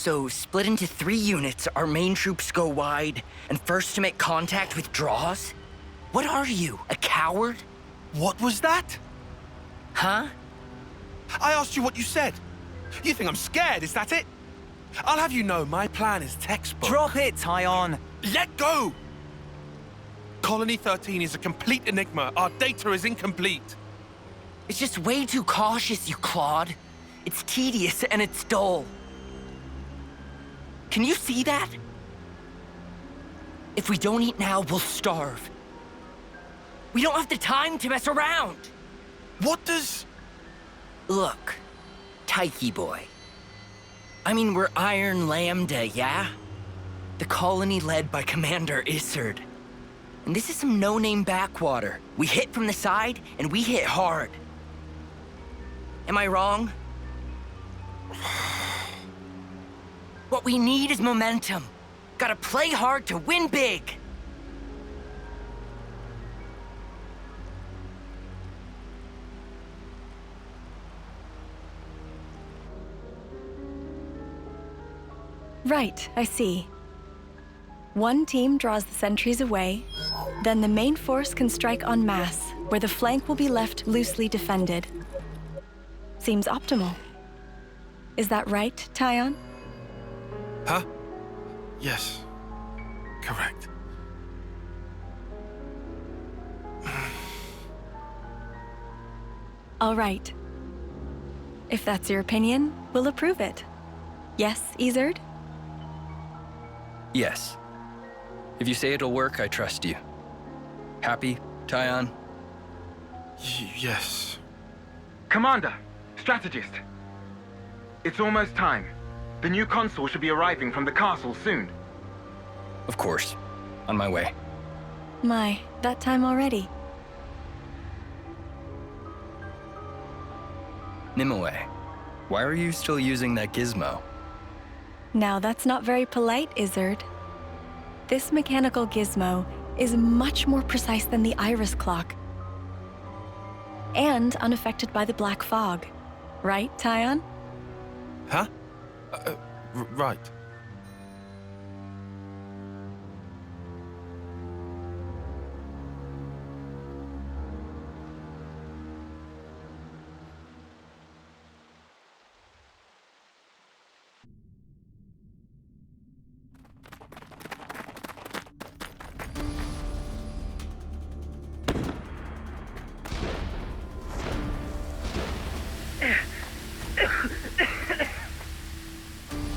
So, split into 3 units, our main troops go wide, and first to make contact withdraws? What are you, a coward? What was that? Huh? I asked you what you said. You think I'm scared, is that it? I'll have you know my plan is textbook. Drop it, Tyon! Let go! Colony 13 is a complete enigma. Our data is incomplete. It's just way too cautious, you clod. It's tedious and it's dull. Can you see that? If we don't eat now, we'll starve. We don't have the time to mess around. What does... Look, Tyche boy. I mean, we're Iron Lambda, yeah? The colony led by Commander Izzard. And this is some no-name backwater. We hit from the side, and we hit hard. Am I wrong? What we need is momentum. Gotta play hard to win big. Right, I see. One team draws the sentries away, then the main force can strike en masse, where the flank will be left loosely defended. Seems optimal. Is that right, Tyon? Huh? Yes. Correct. All right. If that's your opinion, we'll approve it. Yes, Izzard? Yes. If you say it'll work, I trust you. Happy, Tyon? Yes. Commander, strategist. It's almost time. The new consul should be arriving from the castle soon. Of course. On my way. My, that time already. Nimue, why are you still using that gizmo? Now that's not very polite, Izzard. This mechanical gizmo is much more precise than the iris clock. And unaffected by the black fog. Right, Tyon? Huh? Right.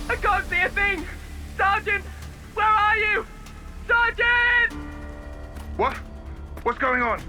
I can't see a thing! Sergeant! Where are you? Sergeant! What? What's going on?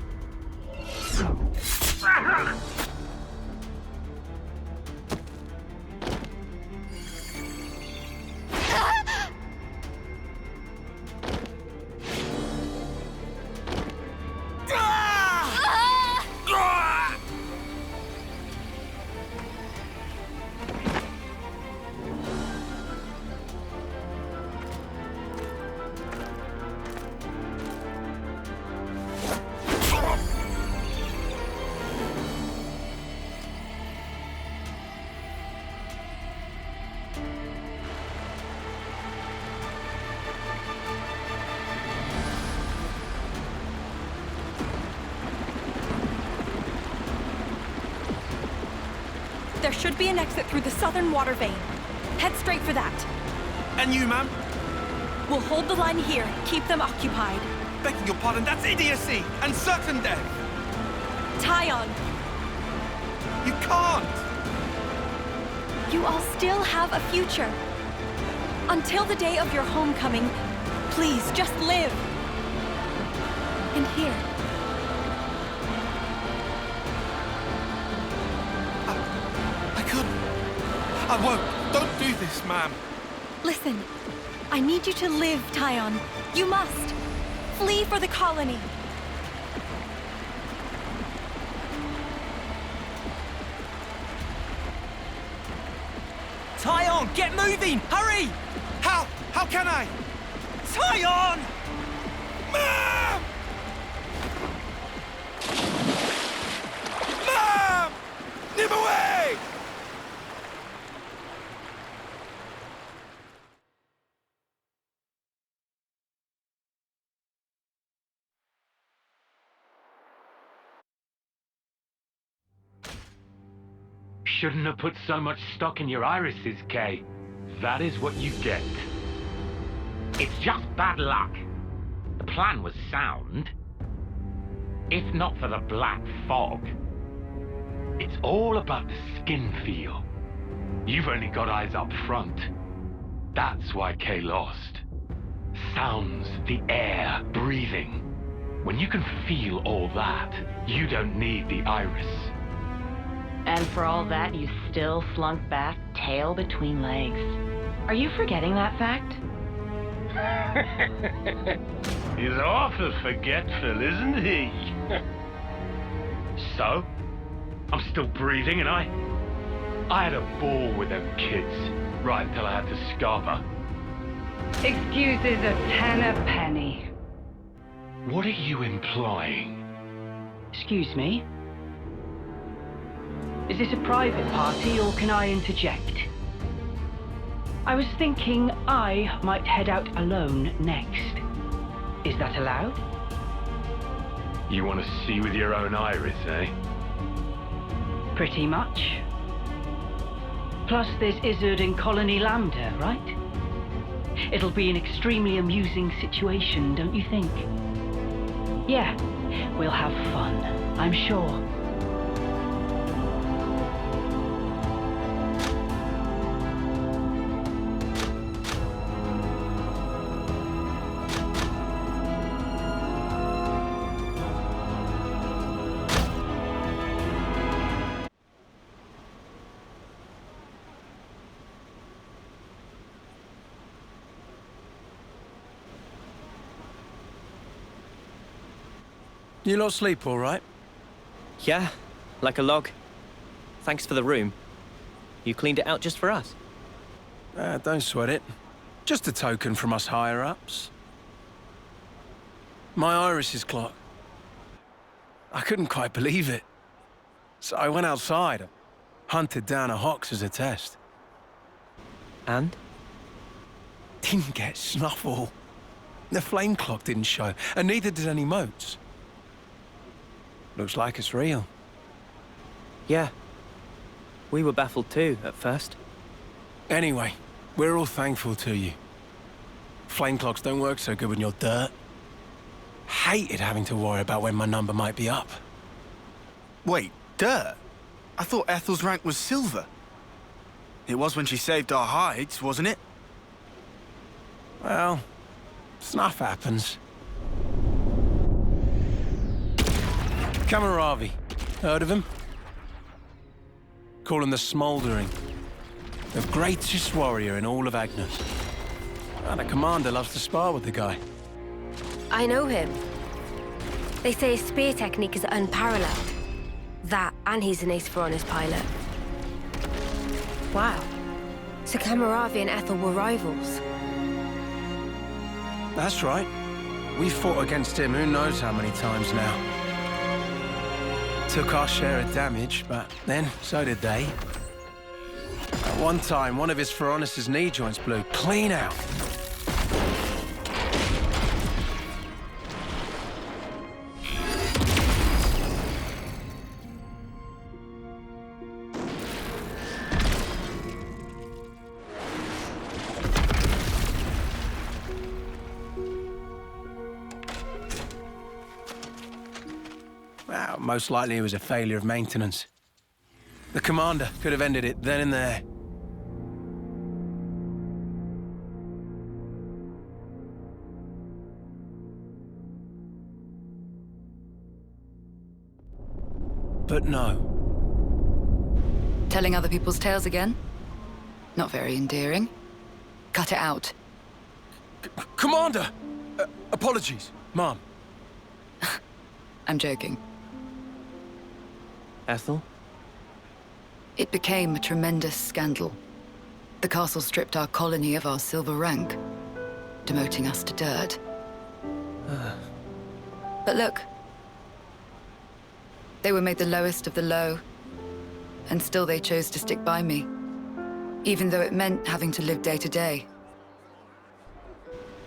There should be an exit through the southern water vein. Head straight for that. And you, ma'am? We'll hold the line here, keep them occupied. Begging your pardon, that's idiocy and certain death. Tyon, You can't. you all still have a future. Until the day of your homecoming, please just live. And here. I couldn't. I won't. Don't do this, ma'am. Listen, I need you to live, Tyon. You must. Flee for the colony. Tyon, get moving! Hurry! How? How can I? Tyon! Ma'am! Ma'am! Nimue! shouldn't have put so much stock in your irises, Kay. That is what you get. It's just bad luck. The plan was sound. If not for the black fog. It's all about the skin feel. You've only got eyes up front. That's why Kay lost. Sounds, the air, breathing. When you can feel all that, you don't need the iris. And for all that, you still slunk back, tail between legs. Are you forgetting that fact? He's awful forgetful, isn't he? So, I'm still breathing, and I had a ball with them kids, right until I had to scupper. Excuses a penny. What are you implying? Excuse me? Is this a private party, or can I interject? I was thinking I might head out alone next. Is that allowed? You want to see with your own iris, eh? Pretty much. Plus, there's Izzard and Colony Lambda, right? It'll be an extremely amusing situation, don't you think? Yeah, we'll have fun, I'm sure. You lot sleep all right? Yeah, like a log. Thanks for the room. You cleaned it out just for us. Don't sweat it. Just a token from us higher-ups. My iris is clocked. I couldn't quite believe it. So I went outside and hunted down a Hox as a test. And? Didn't get snuffle. The flame clock didn't show, and neither did any motes. Looks like it's real. Yeah. We were baffled too, at first. Anyway, we're all thankful to you. Flame clocks don't work so good when you're dirt. Hated having to worry about when my number might be up. Wait, dirt? I thought Ethel's rank was silver. It was when she saved our hides, wasn't it? Well, stuff happens. Kamaravi. Heard of him? Call him the Smouldering. The greatest warrior in all of Agnes. And the commander loves to spar with the guy. I know him. They say his spear technique is unparalleled. That, and he's an Saffronias pilot. Wow. So Kamaravi and Ethel were rivals. That's right. We fought against him who knows how many times now. Took our share of damage, but then so did they. At one time, one of his Saffronias' knee joints blew clean out. Well, most likely it was a failure of maintenance. The commander could have ended it then and there. But no. Telling other people's tales again? Not very endearing. Cut it out. Commander! Apologies, Mom. I'm joking. Ethel? It became a tremendous scandal. The castle stripped our colony of our silver rank, demoting us to dirt. But look. They were made the lowest of the low, and still they chose to stick by me, even though it meant having to live day to day.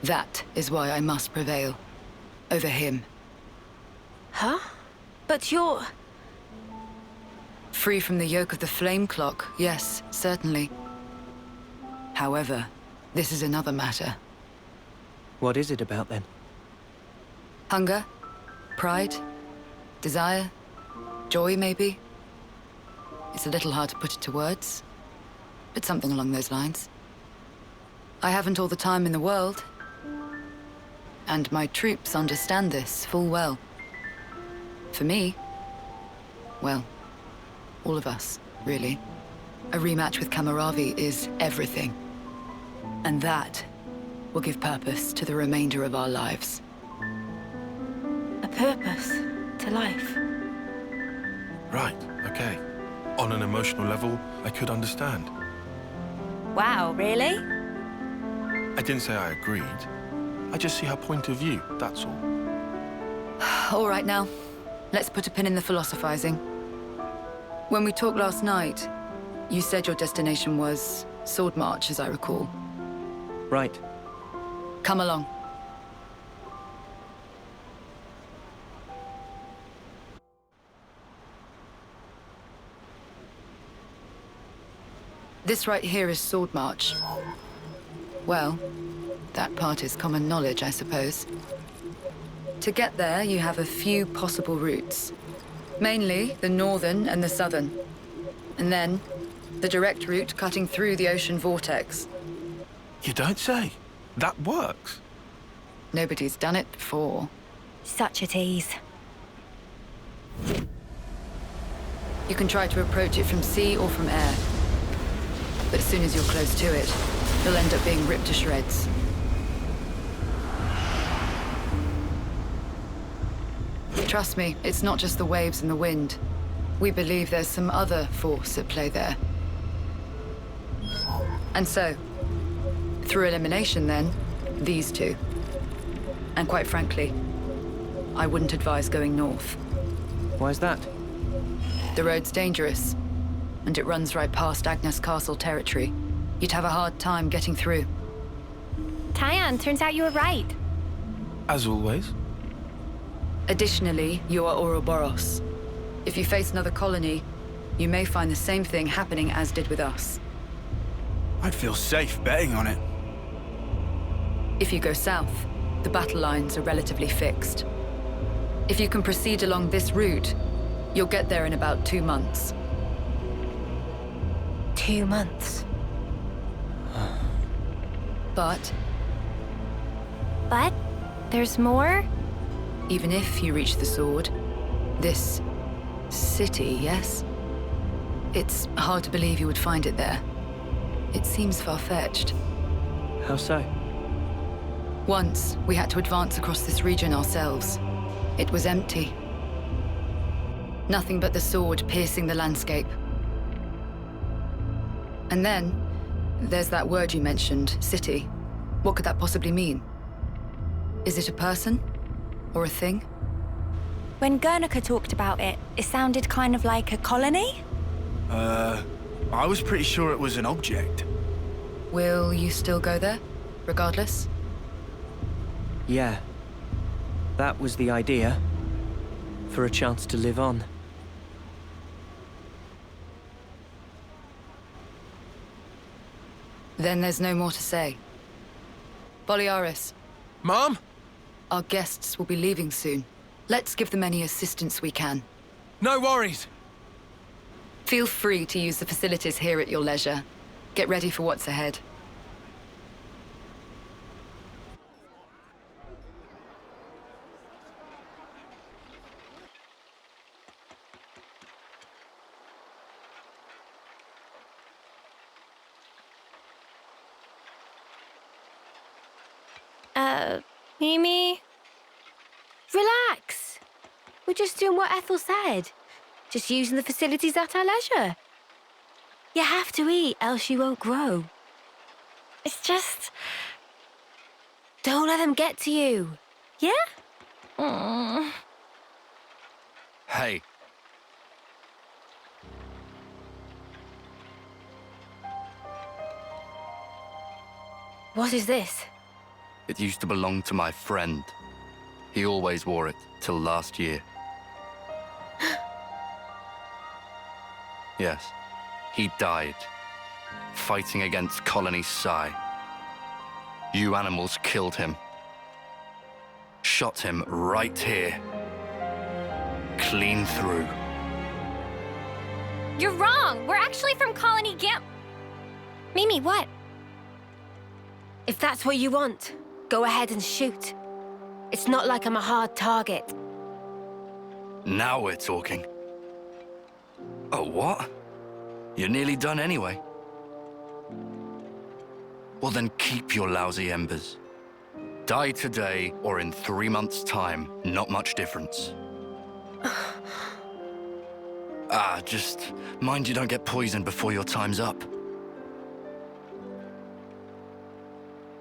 That is why I must prevail over him. Huh? But you're... Free from the yoke of the flame clock, yes, certainly. However, this is another matter. What is it about then? Hunger? Pride? Desire? Joy, maybe? It's a little hard to put it to words, but something along those lines. I haven't all the time in the world, and my troops understand this full well. For me, well, all of us, really. A rematch with Kamaravi is everything. And that will give purpose to the remainder of our lives. A purpose to life. Right, okay. On an emotional level, I could understand. Wow, really? I didn't say I agreed. I just see her point of view, that's all. All right now, let's put a pin in the philosophizing. When we talked last night, you said your destination was Sword March, as I recall. Right. Come along. This right here is Sword March. Well, that part is common knowledge, I suppose. To get there, you have a few possible routes. Mainly the northern and the southern. And then, the direct route cutting through the ocean vortex. You don't say. That works. Nobody's done it before. Such a tease. You can try to approach it from sea or from air. But as soon as you're close to it, you'll end up being ripped to shreds. Trust me, it's not just the waves and the wind. We believe there's some other force at play there. And so, through elimination then, these two. And quite frankly, I wouldn't advise going north. Why is that? The road's dangerous, and it runs right past Agnes Castle territory. You'd have a hard time getting through. Tyan, turns out you were right. As always. Additionally, you are Ouroboros. If you face another colony, you may find the same thing happening as did with us. I'd feel safe betting on it. If you go south, the battle lines are relatively fixed. If you can proceed along this route, you'll get there in about 2 months. 2 months. But there's more? even if you reach the sword, this city, yes? It's hard to believe you would find it there. It seems far-fetched. How so? Once, we had to advance across this region ourselves. It was empty. Nothing but the sword piercing the landscape. And then, there's that word you mentioned, city. What could that possibly mean? Is it a person? Or a thing? When Guernica talked about it, it sounded kind of like a colony? I was pretty sure it was an object. Will you still go there, regardless? Yeah. That was the idea. For a chance to live on. Then there's no more to say. Boliaris. Mom? Our guests will be leaving soon. Let's give them any assistance we can. No worries. Feel free to use the facilities here at your leisure. Get ready for what's ahead. Mimi? Relax. We're just doing what Ethel said. Just using the facilities at our leisure. You have to eat, else you won't grow. It's just... don't let them get to you. Yeah? Hey. What is this? It used to belong to my friend. He always wore it till last year. Yes, he died, fighting against Colony Psi. You animals killed him. Shot him right here. Clean through. You're wrong! We're actually from Colony Gam... Mimi, what? If that's what you want, go ahead and shoot. It's not like I'm a hard target. Now we're talking. Oh, what? You're nearly done anyway. Well then keep your lousy embers. Die today or in 3 months' time, not much difference. Just mind you don't get poisoned before your time's up.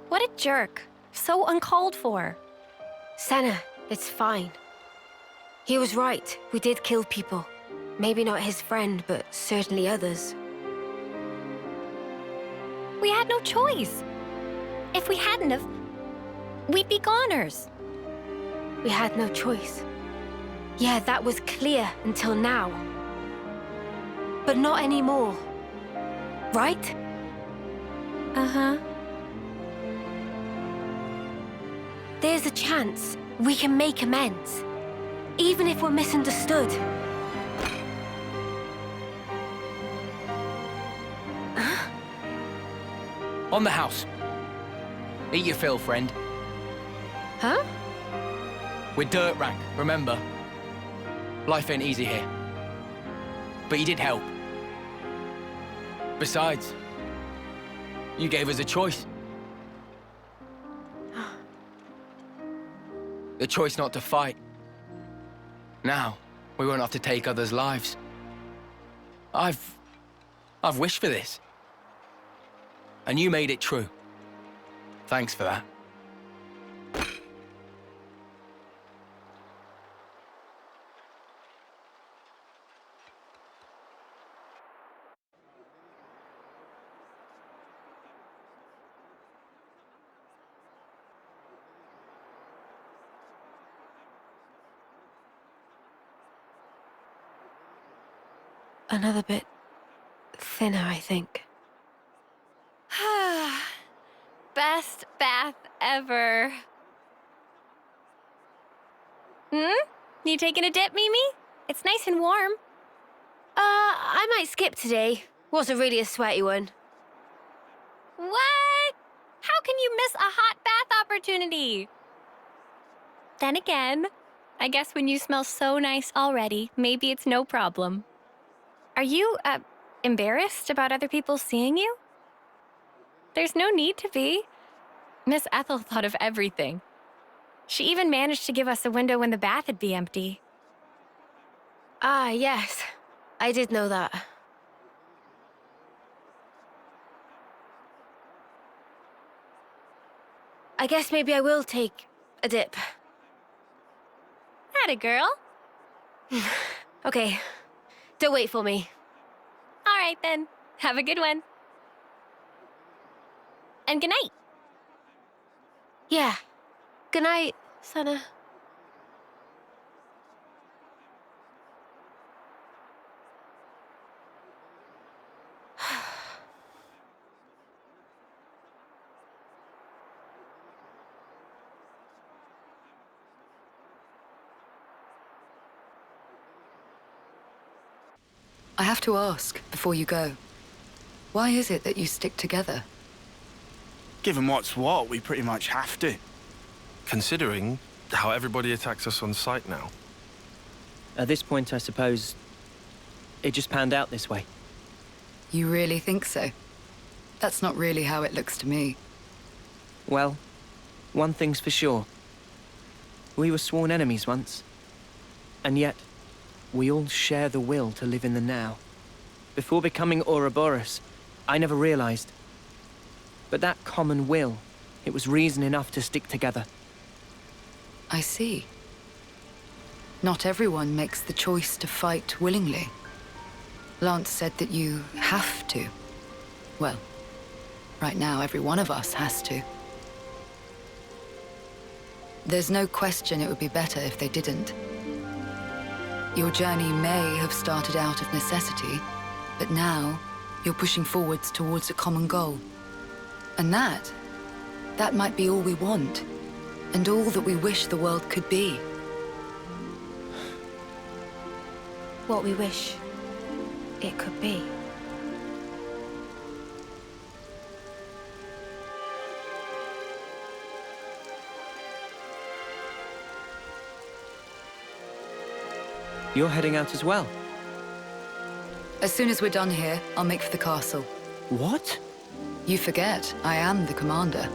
What a jerk. So uncalled for. Senna, it's fine. He was right. We did kill people. Maybe not his friend, but certainly others. We had no choice. If we hadn't have, we'd be goners. We had no choice. Yeah, that was clear until now. But not anymore. Right? Uh-huh. There's a chance we can make amends. Even if we're misunderstood. On the house. Eat your fill, friend. Huh? We're dirt rank, remember? Life ain't easy here. But you did help. Besides, you gave us a choice. The choice not to fight. Now, we won't have to take others' lives. I've wished for this. And you made it true. Thanks for that. Another bit thinner, I think. Best bath ever. You taking a dip, Mimi? It's nice and warm. I might skip today. Wasn't really a sweaty one. What? How can you miss a hot bath opportunity? Then again, I guess when you smell so nice already, maybe it's no problem. Are you, embarrassed about other people seeing you? There's no need to be. Miss Ethel thought of everything. She even managed to give us a window when the bath would be empty. Ah, yes. I did know that. I guess maybe I will take a dip. Atta girl. Okay. Don't wait for me. All right, then. Have a good one. And good night. Yeah. Good night, Senna. I have to ask, before you go, why is it that you stick together? Given what's what, we pretty much have to. Considering how everybody attacks us on sight now. At this point, I suppose, it just panned out this way. You really think so? That's not really how it looks to me. Well, one thing's for sure. We were sworn enemies once. And yet, we all share the will to live in the now. Before becoming Ouroboros, I never realized. But that common will, it was reason enough to stick together. I see. Not everyone makes the choice to fight willingly. Lance said that you have to. Well, right now every one of us has to. There's no question it would be better if they didn't. Your journey may have started out of necessity, But now, you're pushing forwards towards a common goal. And that might be all we want, and all that we wish the world could be. What we wish it could be. You're heading out as well? As soon as we're done here, I'll make for the castle. What? You forget, I am the commander.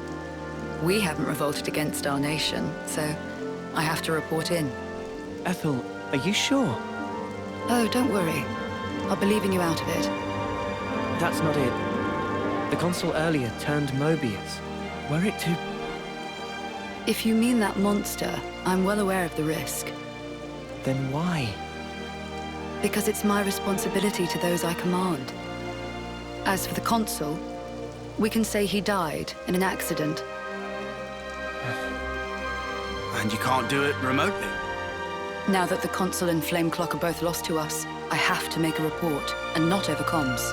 We haven't revolted against our nation, so I have to report in. Ethel, are you sure? Oh, don't worry. I'll be leaving you out of it. That's not it. The consul earlier turned Mobius. Were it to... If you mean that monster, I'm well aware of the risk. Then why? Because it's my responsibility to those I command. As for the consul, we can say he died in an accident. And you can't do it remotely? Now that the consul and Flameclock are both lost to us, I have to make a report, and not over comms.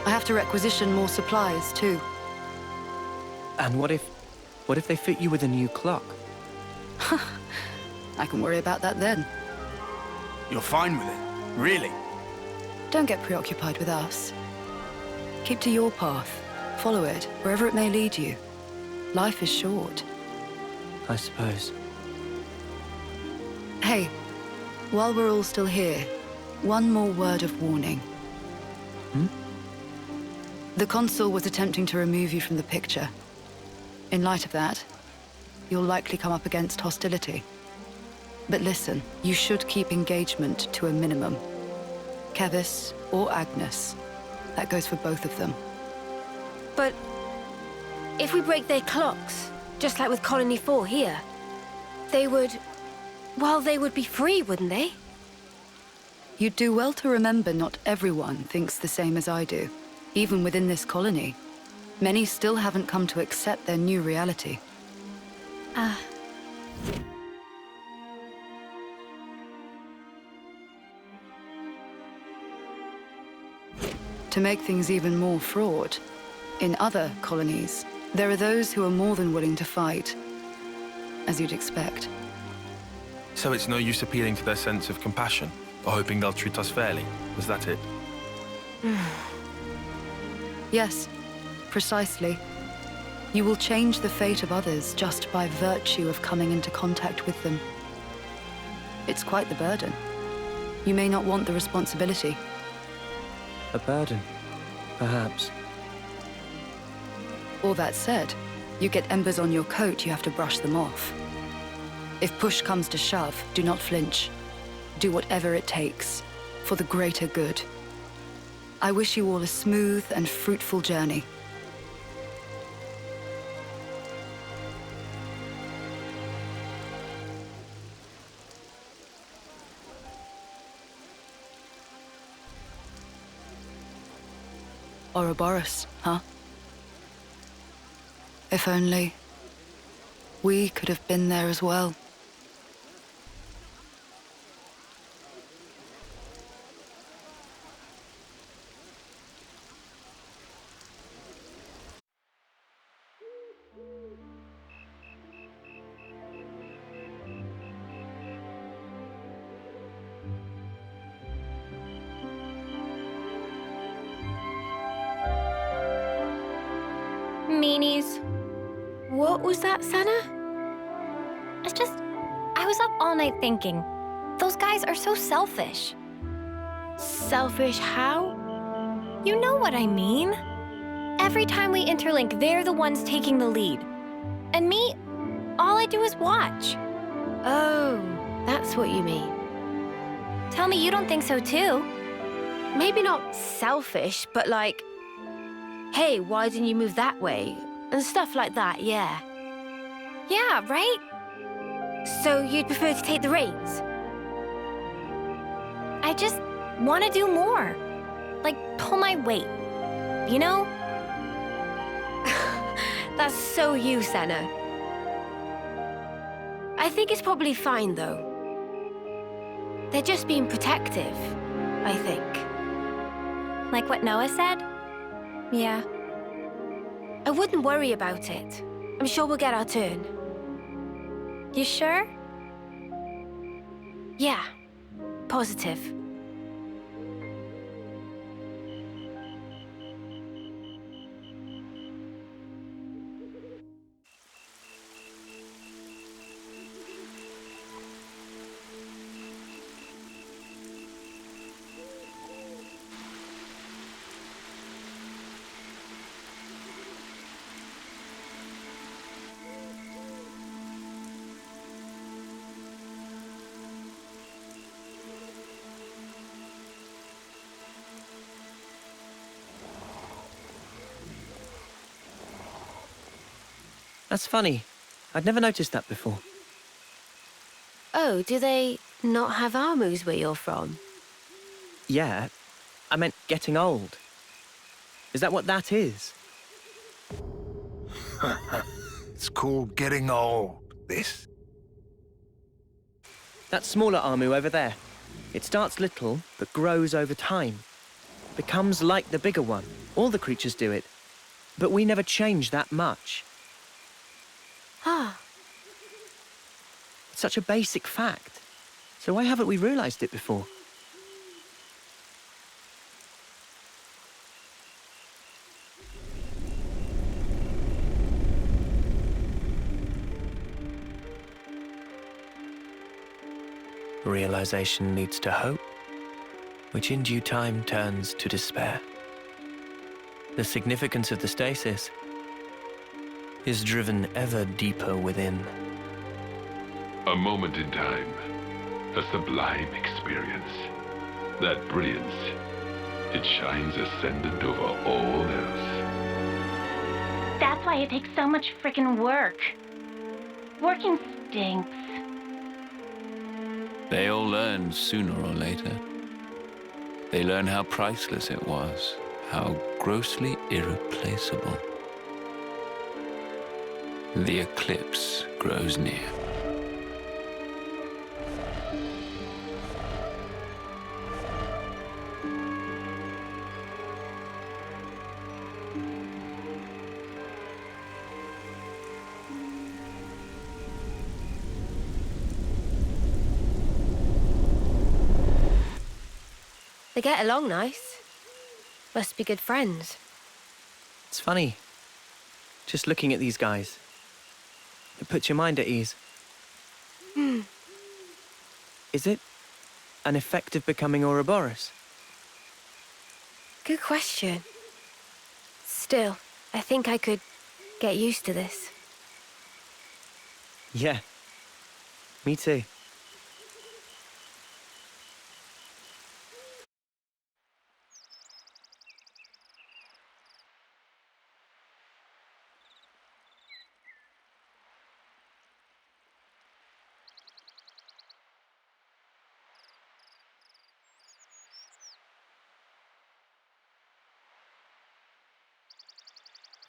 I have to requisition more supplies, too. And what if they fit you with a new clock? I can worry about that then. You're fine with it? Really? Don't get preoccupied with us. Keep to your path. Follow it, wherever it may lead you. Life is short. I suppose. Hey, while we're all still here, one more word of warning. The consul was attempting to remove you from the picture. In light of that, you'll likely come up against hostility. But listen, you should keep engagement to a minimum. Kevis or Agnes. That goes for both of them. But if we break their clocks, just like with Colony 4 here, they would... well, they would be free, wouldn't they? You'd do well to remember not everyone thinks the same as I do. Even within this colony, many still haven't come to accept their new reality. To make things even more fraught, in other colonies, there are those who are more than willing to fight, as you'd expect. So it's no use appealing to their sense of compassion, or hoping they'll treat us fairly. Was that it? Yes, precisely. You will change the fate of others just by virtue of coming into contact with them. It's quite the burden. You may not want the responsibility. A burden, perhaps. All that said, you get embers on your coat, you have to brush them off. If push comes to shove, do not flinch. Do whatever it takes, for the greater good. I wish you all a smooth and fruitful journey. Ouroboros, huh? If only we could have been there as well. Meanies. What was that, Senna? I was up all night thinking. Those guys are so selfish. Selfish how? You know what I mean. Every time we interlink, they're the ones taking the lead. And me, all I do is watch. Oh, that's what you mean. Tell me you don't think so too. Maybe not selfish, but like, hey, why didn't you move that way? And stuff like that, yeah. Yeah, right? So you'd prefer to take the reins? I just want to do more. Like, pull my weight. You know? That's so you, Senna. I think it's probably fine, though. They're just being protective, I think. Like what Noah said? Yeah. I wouldn't worry about it. I'm sure we'll get our turn. You sure? Yeah. Positive. That's funny. I'd never noticed that before. Oh, do they not have armors where you're from? Yeah, I meant getting old. Is that what that is? It's called getting old, this. That smaller Armu over there. It starts little, but grows over time. Becomes like the bigger one. All the creatures do it. But we never change that much. Ah. It's such a basic fact. So why haven't we realized it before? Realization leads to hope, which in due time turns to despair. The significance of the stasis is driven ever deeper within. A moment in time, a sublime experience. That brilliance, it shines ascendant over all else. That's why it takes so much frickin' work. Working stinks. They all learn sooner or later. They learn how priceless it was, how grossly irreplaceable. The eclipse grows near. They get along nice. Must be good friends. It's funny, just looking at these guys. It puts your mind at ease. Is it an effect of becoming Ouroboros? Good question. Still, I think I could get used to this. Yeah, me too.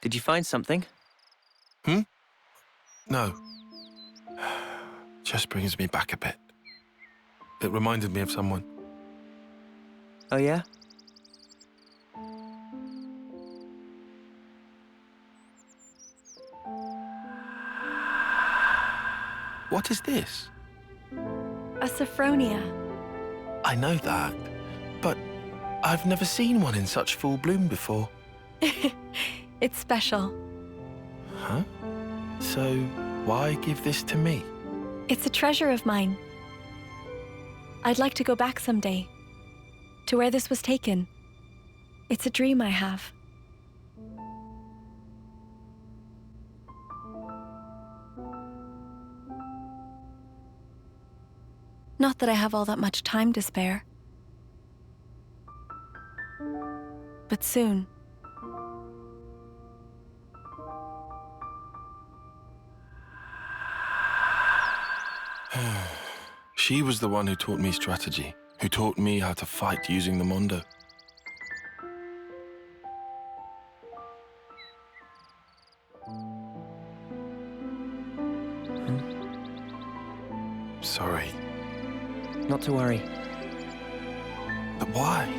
Did you find something? No. Just brings me back a bit. It reminded me of someone. Oh, yeah? What is this? A Saffronia. I know that, but I've never seen one in such full bloom before. It's special. Huh? So, why give this to me? It's a treasure of mine. I'd like to go back someday, to where this was taken. It's a dream I have. Not that I have all that much time to spare. But soon. She was the one who taught me strategy, who taught me how to fight using the Mondo. Sorry. Not to worry. But why?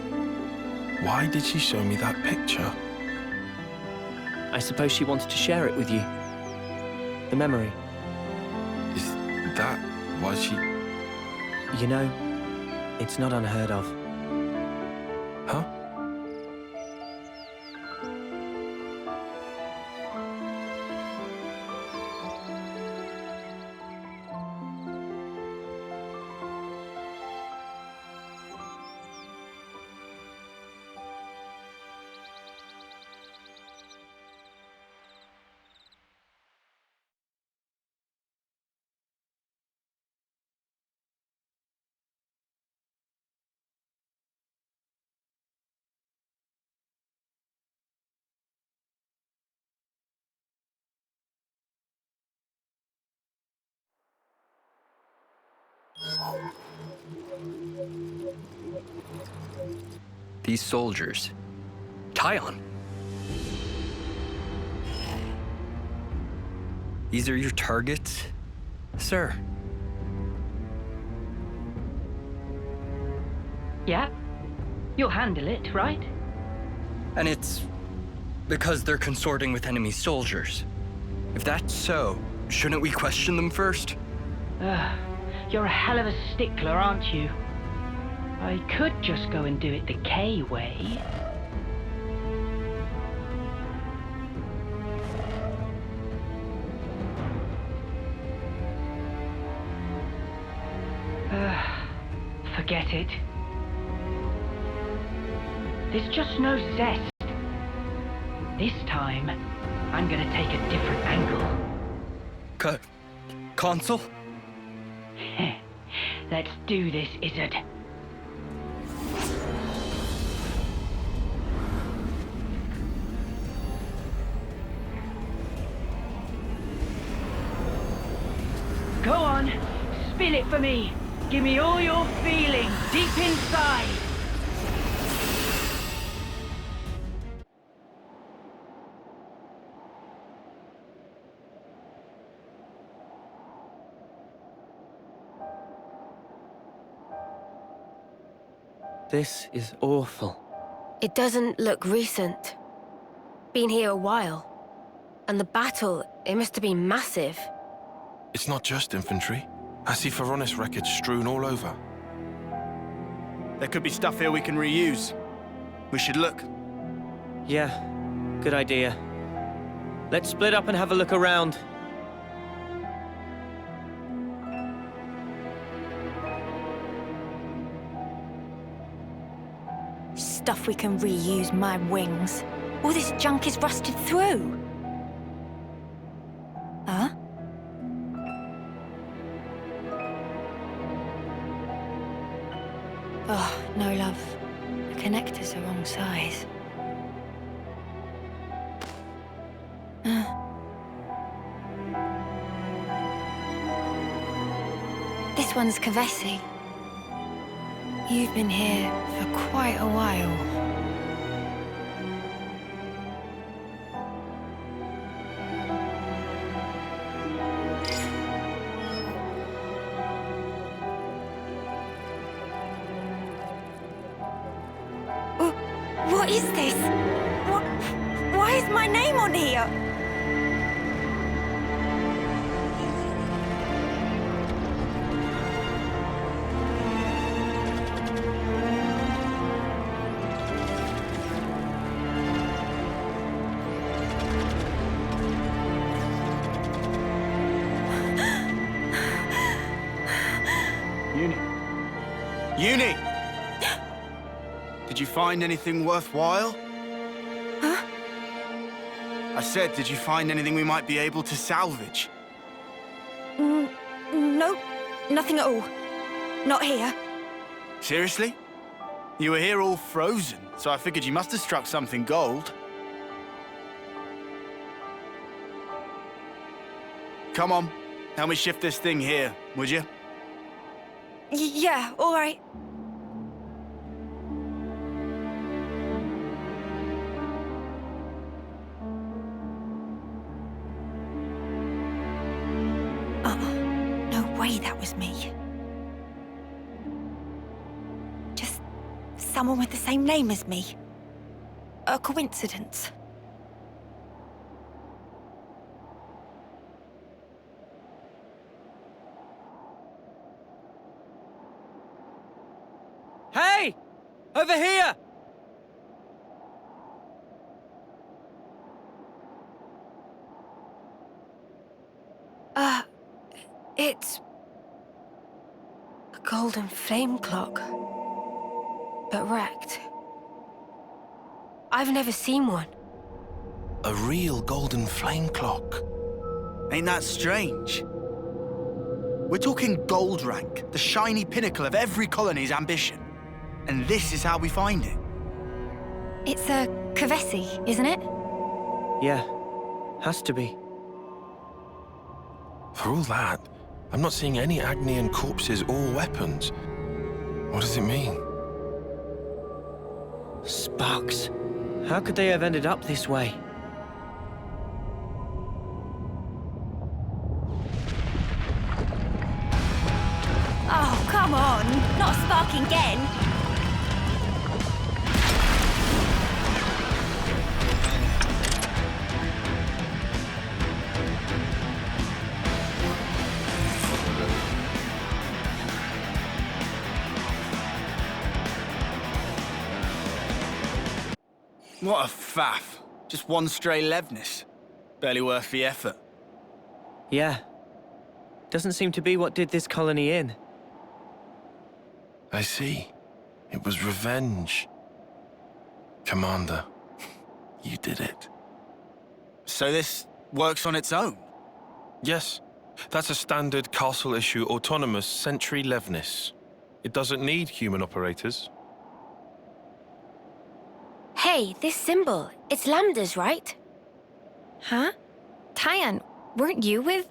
Why did she show me that picture? I suppose she wanted to share it with you. The memory. Is that why she... You know, it's not unheard of. Huh? These soldiers. Tyon. These are your targets, sir? Yeah? You'll handle it, right? And it's because they're consorting with enemy soldiers. If that's so, shouldn't we question them first? You're a hell of a stickler, aren't you? I could just go and do it the K way. Forget it. There's just no zest. This time, I'm gonna take a different angle. Consul? Let's do this, Izzard. Go on, spill it for me. Give me all your feeling deep inside. This is awful. It doesn't look recent. Been here a while. And the battle, it must have been massive. It's not just infantry. I see Saffronias wreckage strewn all over. There could be stuff here we can reuse. We should look. Yeah, good idea. Let's split up and have a look around. Stuff we can reuse, my wings. All this junk is rusted through. Huh? Oh, no, love. The connector's the wrong size. This one's Kavesi. You've been here for quite a while. What is this? Why is my name on here? Uni! Did you find anything worthwhile? Huh? I said, did you find anything we might be able to salvage? No, nothing at all. Not here. Seriously? You were here all frozen, so I figured you must have struck something gold. Come on, help me shift this thing here, would you? Yeah, all right. No way that was me. Just someone with the same name as me. a coincidence. Hey! Over here! It's a golden flame clock, but wrecked. I've never seen one. A real golden flame clock. Ain't that strange? We're talking gold rank, the shiny pinnacle of every colony's ambition. And this is how we find it. It's a Kavesi, isn't it? Yeah, has to be. For all that, I'm not seeing any Agnian corpses or weapons. What does it mean? Sparks. How could they have ended up this way? Oh, come on. Not sparking again. What a faff. Just one stray Levnis. Barely worth the effort. Yeah. Doesn't seem to be what did this colony in. I see. It was revenge. Commander, you did it. So this works on its own? Yes. That's a standard castle-issue autonomous Sentry Levnis. It doesn't need human operators. Hey, this symbol. It's Lambda's, right? Huh? Tyan, weren't you with...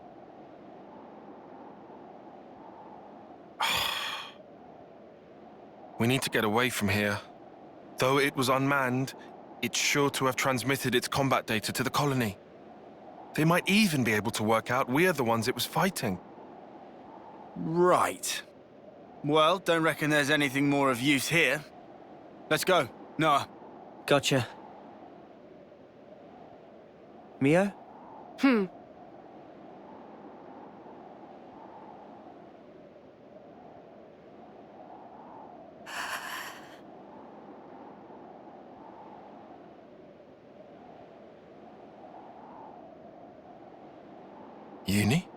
We need to get away from here. Though it was unmanned, it's sure to have transmitted its combat data to the colony. They might even be able to work out we're the ones it was fighting. Right. Well, don't reckon there's anything more of use here. Let's go. Noah. Gotcha. Mio? Uni?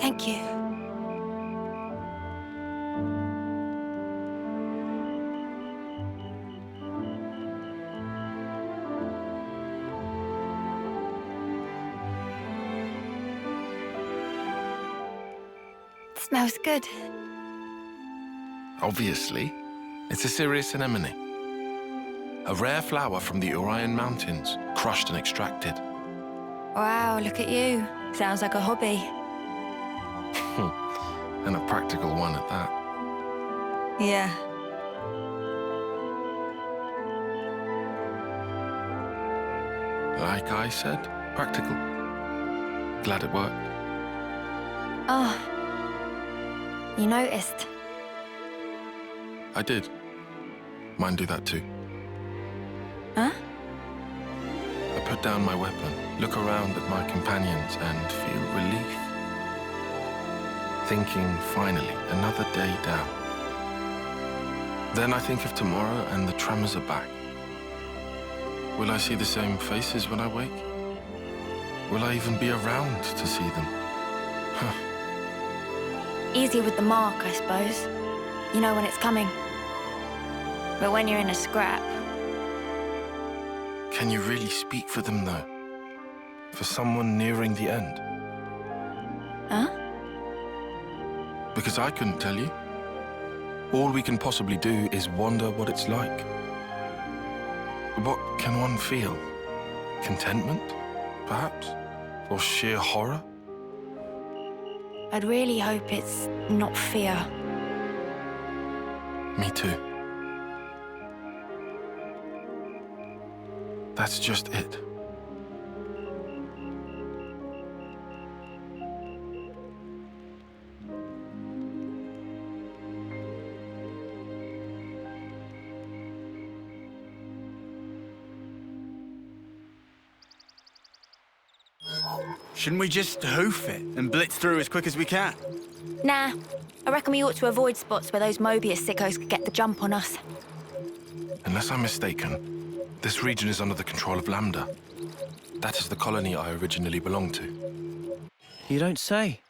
Thank you. Smells good. Obviously, it's a serious anemone. A rare flower from the Orion Mountains, crushed and extracted. Wow, look at you. Sounds like a hobby. And a practical one at that. Yeah. Like I said, practical. Glad it worked. Oh. You noticed? I did. Mine do that too. Huh? I put down my weapon, look around at my companions, and feel relief. Thinking, finally, another day down. Then I think of tomorrow and the tremors are back. Will I see the same faces when I wake? Will I even be around to see them? Easier with the mark, I suppose. You know when it's coming. But when you're in a scrap... Can you really speak for them, though? For someone nearing the end? Huh? Because I couldn't tell you. All we can possibly do is wonder what it's like. What can one feel? Contentment, perhaps? Or sheer horror? I'd really hope it's not fear. Me too. That's just it. Shouldn't we just hoof it and blitz through as quick as we can? Nah. I reckon we ought to avoid spots where those Mobius sickos could get the jump on us. Unless I'm mistaken, this region is under the control of Lambda. That is the colony I originally belonged to. You don't say.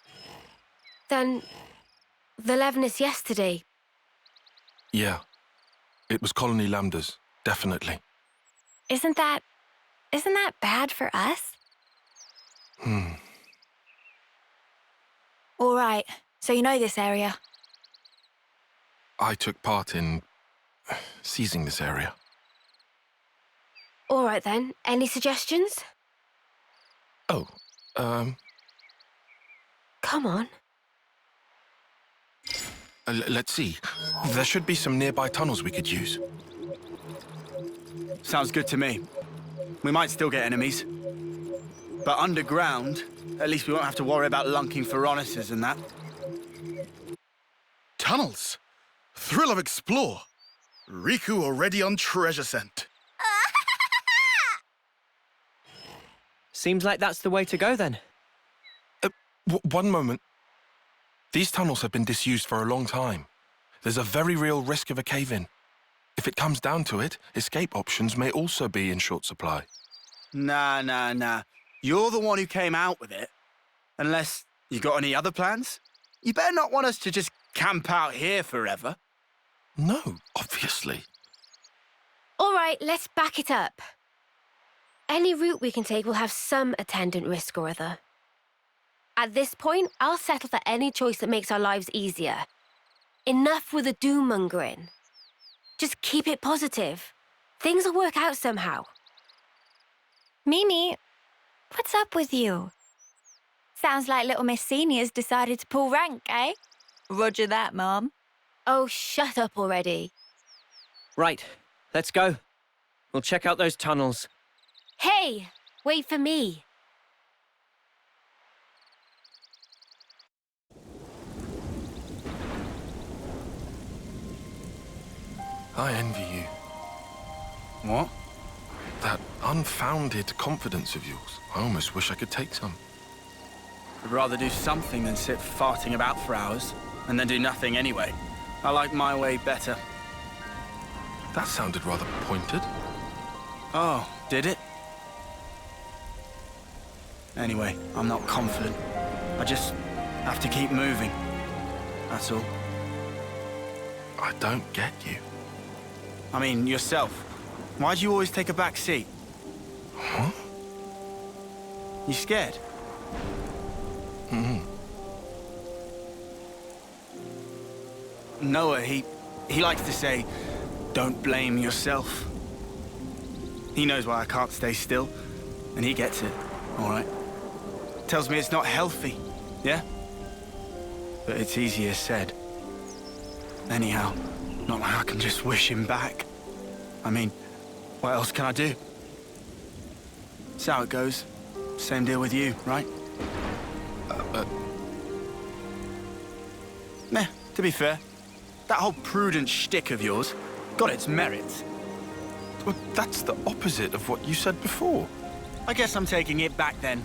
Then... the Levinus yesterday. Yeah. It was Colony Lambda's, definitely. Isn't that bad for us? All right. So you know this area? I took part in seizing this area. All right then. Any suggestions? Oh, Come on. Let's see. There should be some nearby tunnels we could use. Sounds good to me. We might still get enemies. But underground, at least we won't have to worry about lunking Saffronias and that. Tunnels. Thrill of explore. Riku already on treasure scent. Seems like that's the way to go then. One moment. These tunnels have been disused for a long time. There's a very real risk of a cave-in. If it comes down to it, escape options may also be in short supply. Nah. You're the one who came out with it. Unless you got any other plans? You better not want us to just camp out here forever. No, obviously. All right, let's back it up. Any route we can take will have some attendant risk or other. At this point, I'll settle for any choice that makes our lives easier. Enough with the doom-mongering. Just keep it positive. Things will work out somehow. Mimi, what's up with you? Sounds like little Miss Senior's decided to pull rank, eh? Roger that, Mom. Oh, shut up already. Right, let's go. We'll check out those tunnels. Hey, wait for me. I envy you. What? That unfounded confidence of yours. I almost wish I could take some. I'd rather do something than sit farting about for hours, and then do nothing anyway. I like my way better. That sounded rather pointed. Oh, did it? Anyway, I'm not confident. I Have to keep moving. That's all. I don't get you. I mean, yourself. Why do you always take a back seat? Huh? You scared? Mm-hmm. Noah, he likes to say, don't blame yourself. He knows why I can't stay still, and he gets it, all right? Tells me it's not healthy, yeah? But it's easier said. Anyhow, not like I can just wish him back. I mean, what else can I do? That's how it goes. Same deal with you, right? Meh, to be fair, that whole prudent shtick of yours got its merits. Well, that's the opposite of what you said before. I guess I'm taking it back then.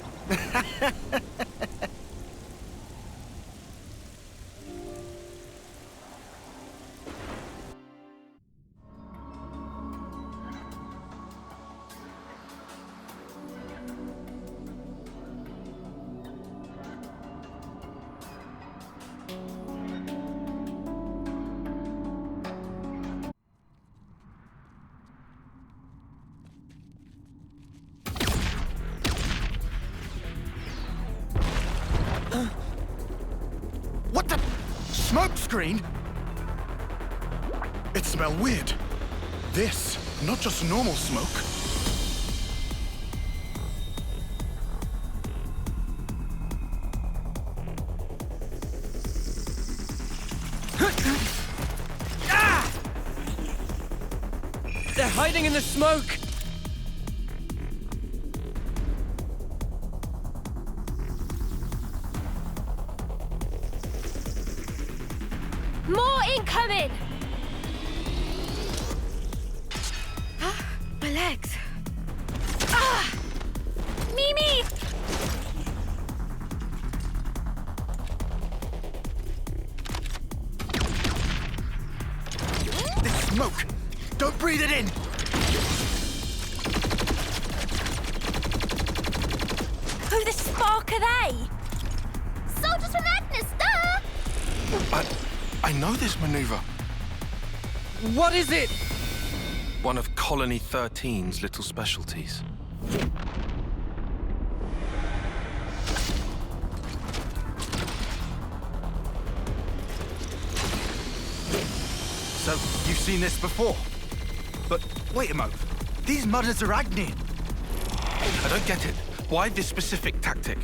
What the? Smoke screen? It smells weird. This, not just normal smoke. They're hiding in the smoke! More incoming! My legs. Mimi! This smoke! Don't breathe it in! Who the spark are they? Soldiers from Agnes, duh! I know this maneuver. What is it? One of Colony 13's little specialties. So, you've seen this before? But wait a moment. These mudders are Agnian. I don't get it. Why this specific tactic?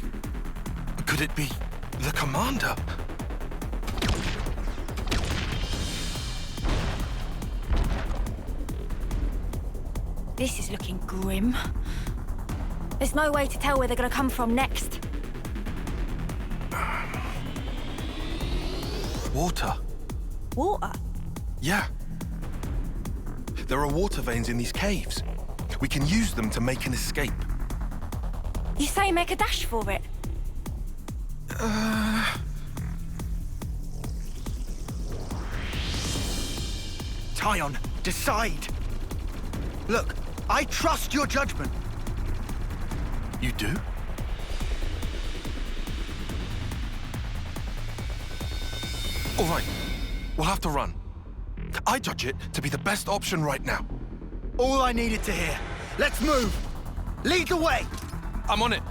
Could it be the commander? This is looking grim. There's no way to tell where they're gonna come from next. Water. Water? Yeah. There are water veins in these caves. We can use them to make an escape. You say make a dash for it? Tyon, decide! Look, I trust your judgment. You do? All right, we'll have to run. I judge it to be the best option right now. All I needed to hear. Let's move! Lead the way! I'm on it.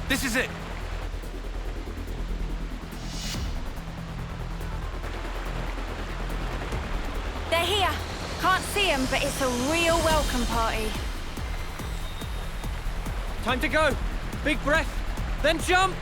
This is it. They're here. Can't see them, but it's a real welcome party. Time to go. Big breath, then jump!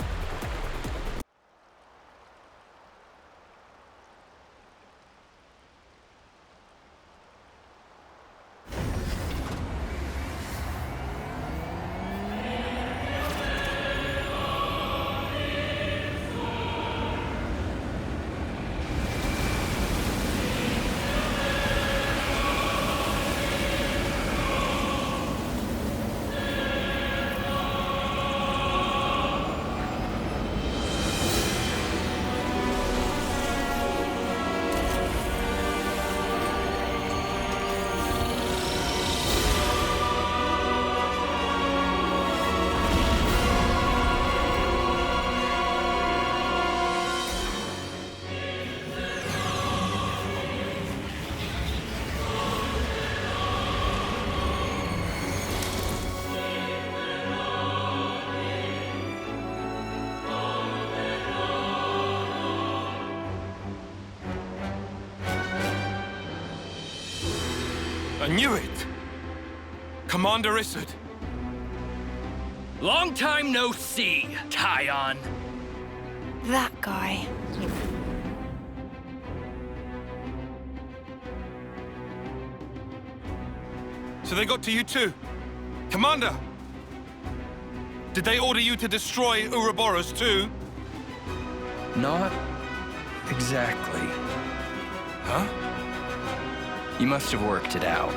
I knew it! Commander Isard. Long time no see, Tyon. That guy. So they got to you too? Commander! Did they order you to destroy Ouroboros too? Not exactly. Huh? You must have worked it out.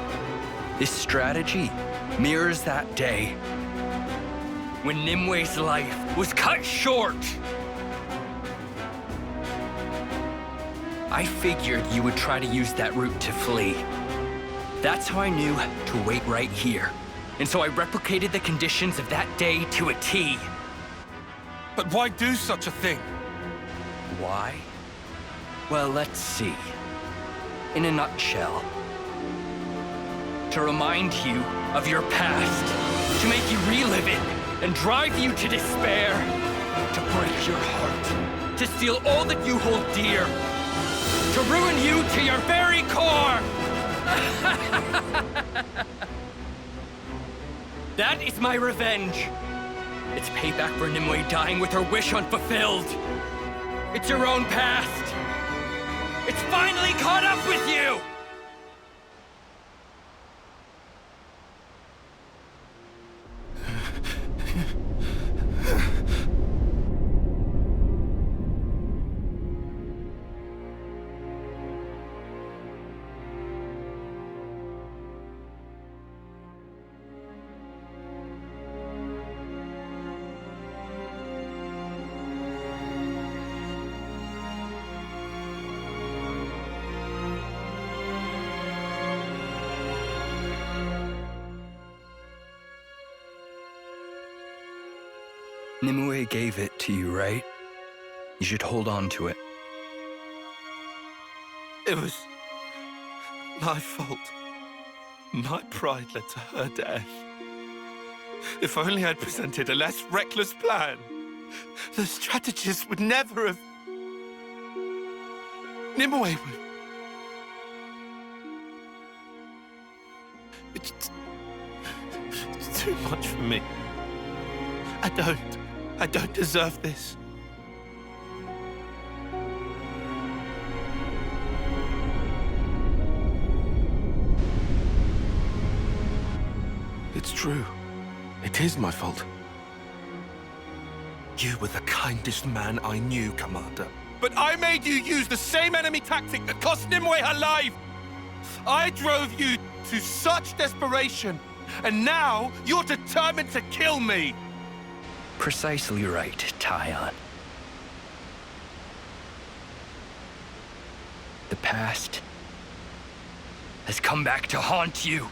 This strategy mirrors that day when Nimwe's life was cut short. I figured you would try to use that route to flee. That's how I knew to wait right here. And so I replicated the conditions of that day to a T. But why do such a thing? Why? Well, let's see. In a nutshell, to remind you of your past, to make you relive it and drive you to despair, to break your heart, to steal all that you hold dear, to ruin you to your very core! That is my revenge. It's payback for Nimue dying with her wish unfulfilled. It's your own past. It's finally caught up with you! Nimue gave it to you, right? You should hold on to it. It was my fault. My pride led to her death. If only I'd presented a less reckless plan, the strategist would never have... Nimue would... It's too much for me. I don't deserve this. It's true. It is my fault. You were the kindest man I knew, Commander. But I made you use the same enemy tactic that cost Nimue her life! I drove you to such desperation, and now you're determined to kill me! Precisely right, Tyon. The past has come back to haunt you.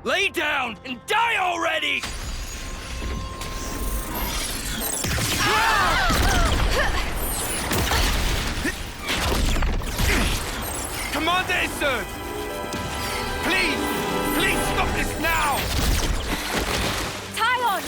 Lay down and die already! Commander Isard! Please stop this now! Tyon!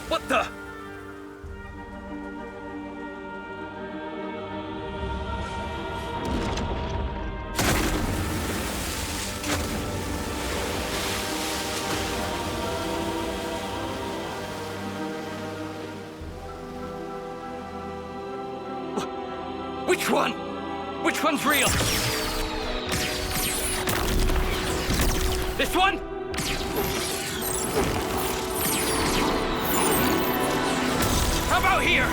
What the? Which one? Which one's real? This one? How about here?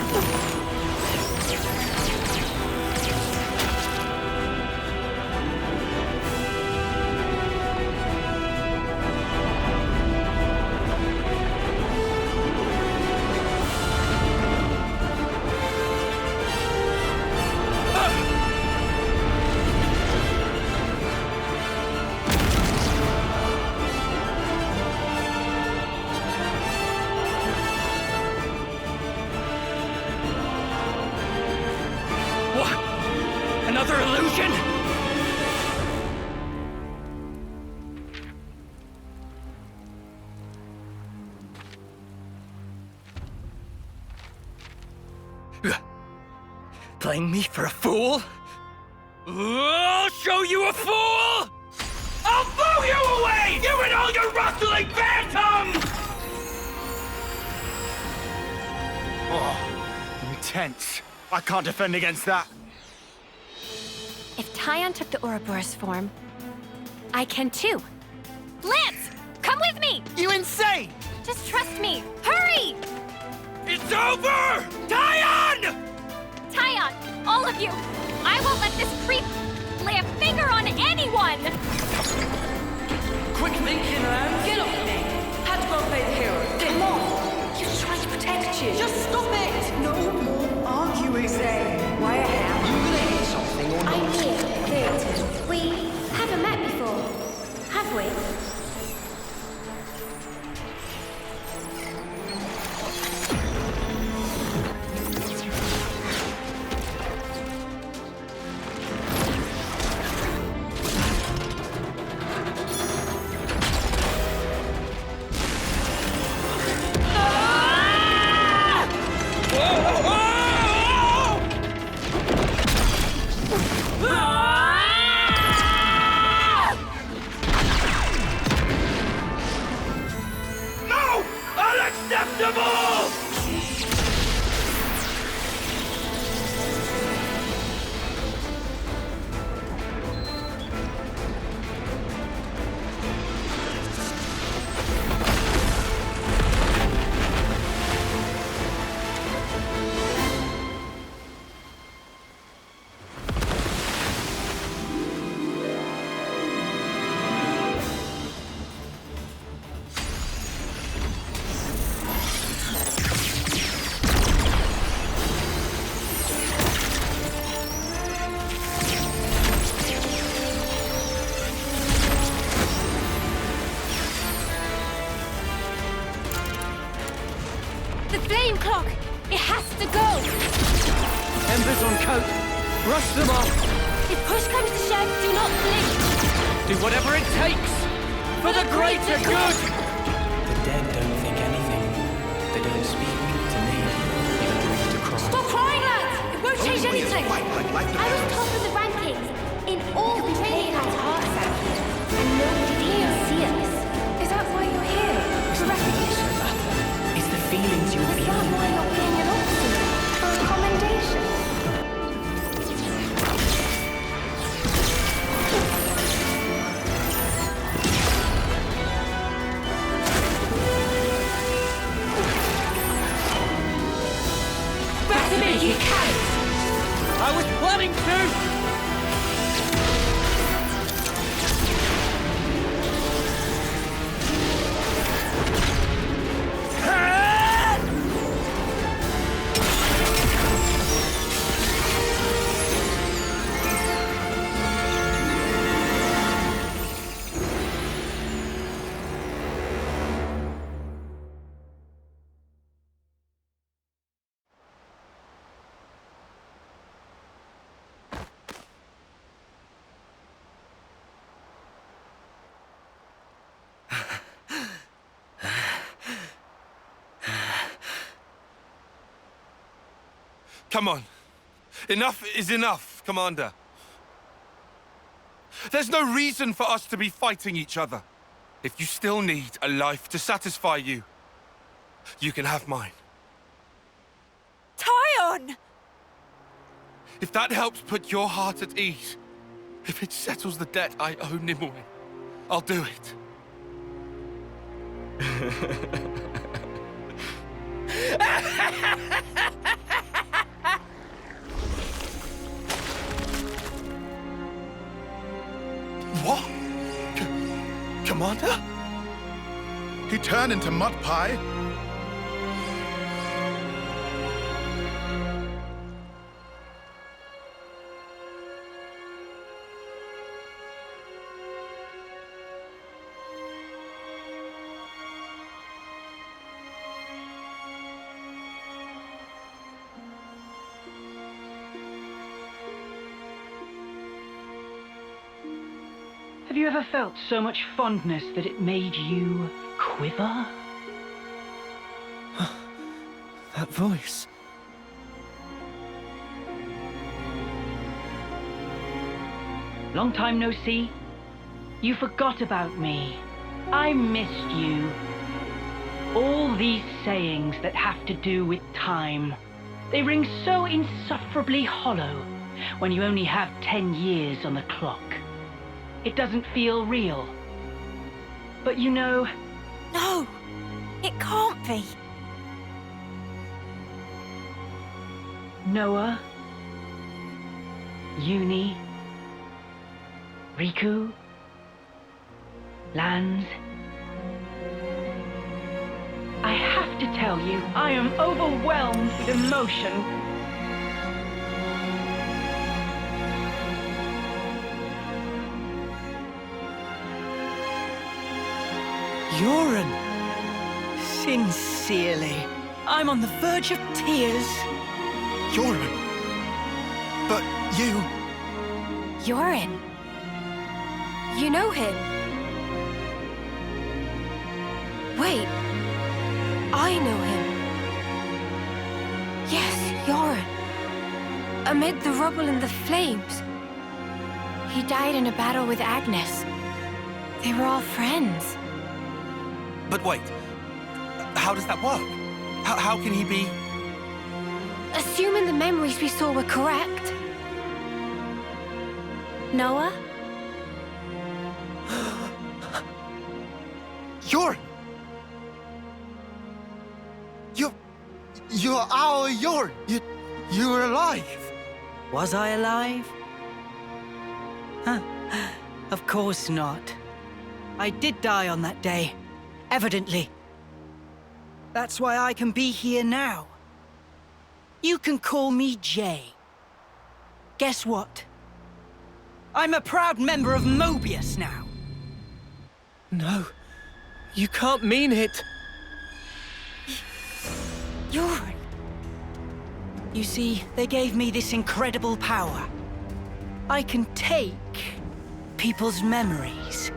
Another illusion? Playing me for a fool? I'll show you a fool! I'll blow you away! You and all your rustling phantoms! Oh, intense. I can't defend against that. If Tyon took the Ouroboros form, I can too. Lance, come with me! You insane! Just trust me. Hurry! It's over! Tyon! Tyon, all of you, I won't let this creep lay a finger on anyone! Quick thinking, Lance. Get off me. Had to go play the hero. Get on. He was trying to protect you. Just stop it. No more arguing, Zay. Why a hell? You gonna hit something or not? I'm here, Theater. We haven't met before, have we? Embers on coat. Brush them off. If push comes to shove, do not blink. Do whatever it takes. For the greater good. The dead don't think anything. They don't speak to me. You don't have to cry. Stop crying, lads! It won't change anything. I was top of the rankings in all the training our hearts out here, and nobody can see us. Is that why you're here? For recognition? It's the feelings you'll be. Is that why you're being an officer? For a commendation? Back to me, you cat! I was planning to! Come on. Enough is enough, Commander. There's no reason for us to be fighting each other. If you still need a life to satisfy you, you can have mine. Tyon! If that helps put your heart at ease, if it settles the debt I owe Nimue, I'll do it. What? Commander? He turned into mud pie? Have you ever felt so much fondness that it made you quiver? That voice. Long time no see. You forgot about me. I missed you. All these sayings that have to do with time, they ring so insufferably hollow when you only have 10 years on the clock. It doesn't feel real. But you know... No! It can't be! Noah, Uni, Riku, Lanz. I have to tell you, I am overwhelmed with emotion. Yoren! Sincerely, I'm on the verge of tears. Yoren! But you... Yoren? You know him? Wait, I know him. Yes, Yoren. Amid the rubble and the flames. He died in a battle with Agnes. They were all friends. But wait, how does that work? How can he be... Assuming the memories we saw were correct. Noah? Yoren! You're our Yoren! You were alive! Was I alive? Huh. Of course not. I did die on that day. Evidently. That's why I can be here now. You can call me Jay. Guess what? I'm a proud member of Mobius now. No, you can't mean it. Yoren. You see, they gave me this incredible power. I can take people's memories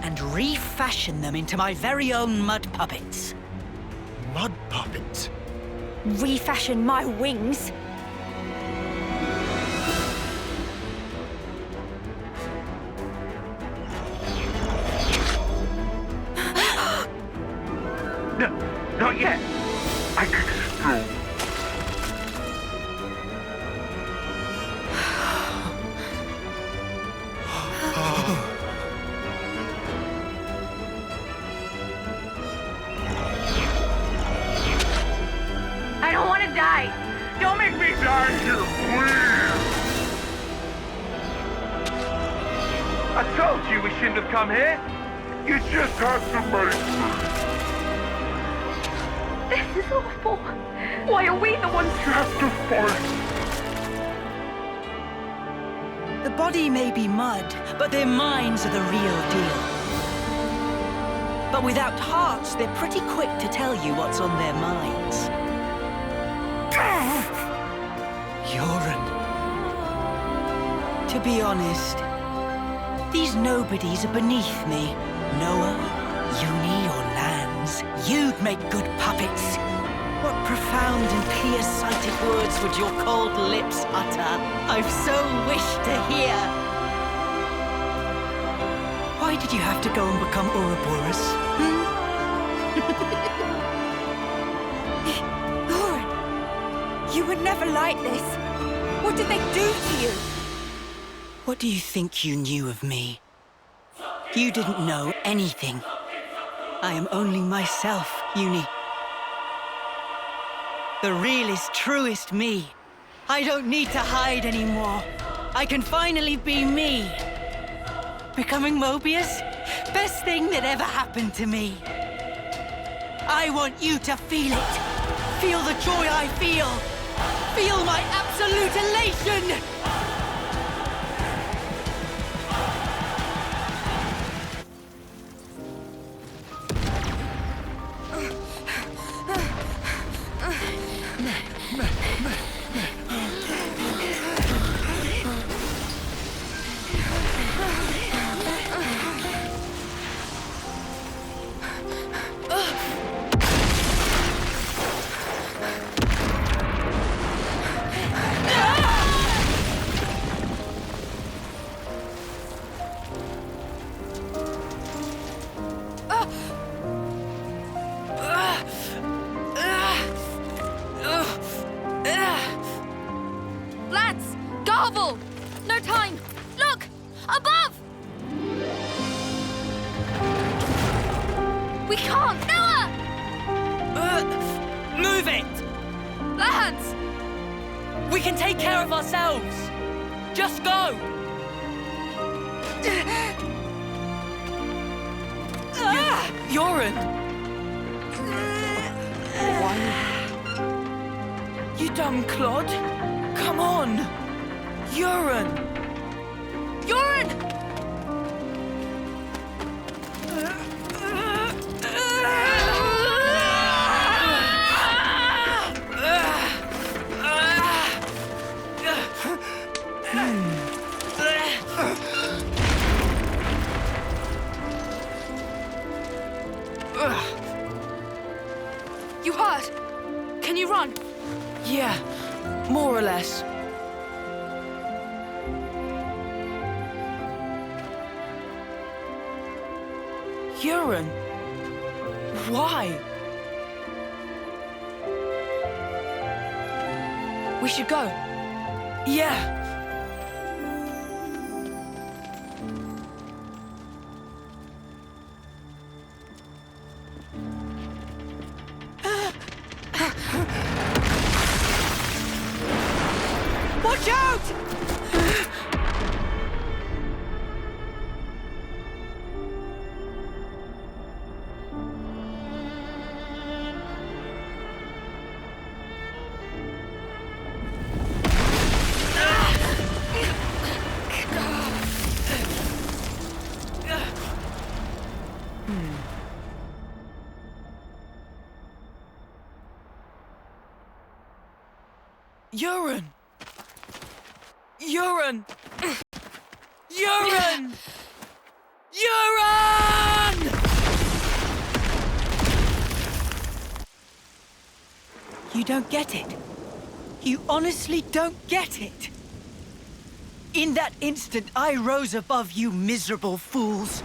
and refashion them into my very own mud puppets. Mud puppets? Refashion my wings? No, not yet. I can still. I don't want to die. Don't make me die here, please. I told you we shouldn't have come here. You just have to make me. This is awful. Why are we the ones who have to fight? The body may be mud, but their minds are the real deal. But without hearts, they're pretty quick to tell you what's on their minds. Yoren. To be honest, these nobodies are beneath me. Noah, Uni, or Lanz. You'd make good puppets. What profound and clear-sighted words would your cold lips utter? I've so wished to hear. Why did you have to go and become Ouroboros? Lauren, you were never like this. What did they do to you? What do you think you knew of me? You didn't know anything. I am only myself, Uni. The realest, truest me. I don't need to hide anymore. I can finally be me. Becoming Mobius? Best thing that ever happened to me. I want you to feel it. Feel the joy I feel. Feel my absolute elation! Lads! Garble! No time! Look! Above! We can't! Noah! Move it! Lads! We can take care of ourselves! Just go! Yoren! You dumb clod! Come on! Yoren! Yoren! You hurt? Can you run? Yeah, more or less. Yoren? Why? We should go. Yeah. Watch out! Yoren! Yoren! Yoren! Yoren! You don't get it. You honestly don't get it. In that instant, I rose above you miserable fools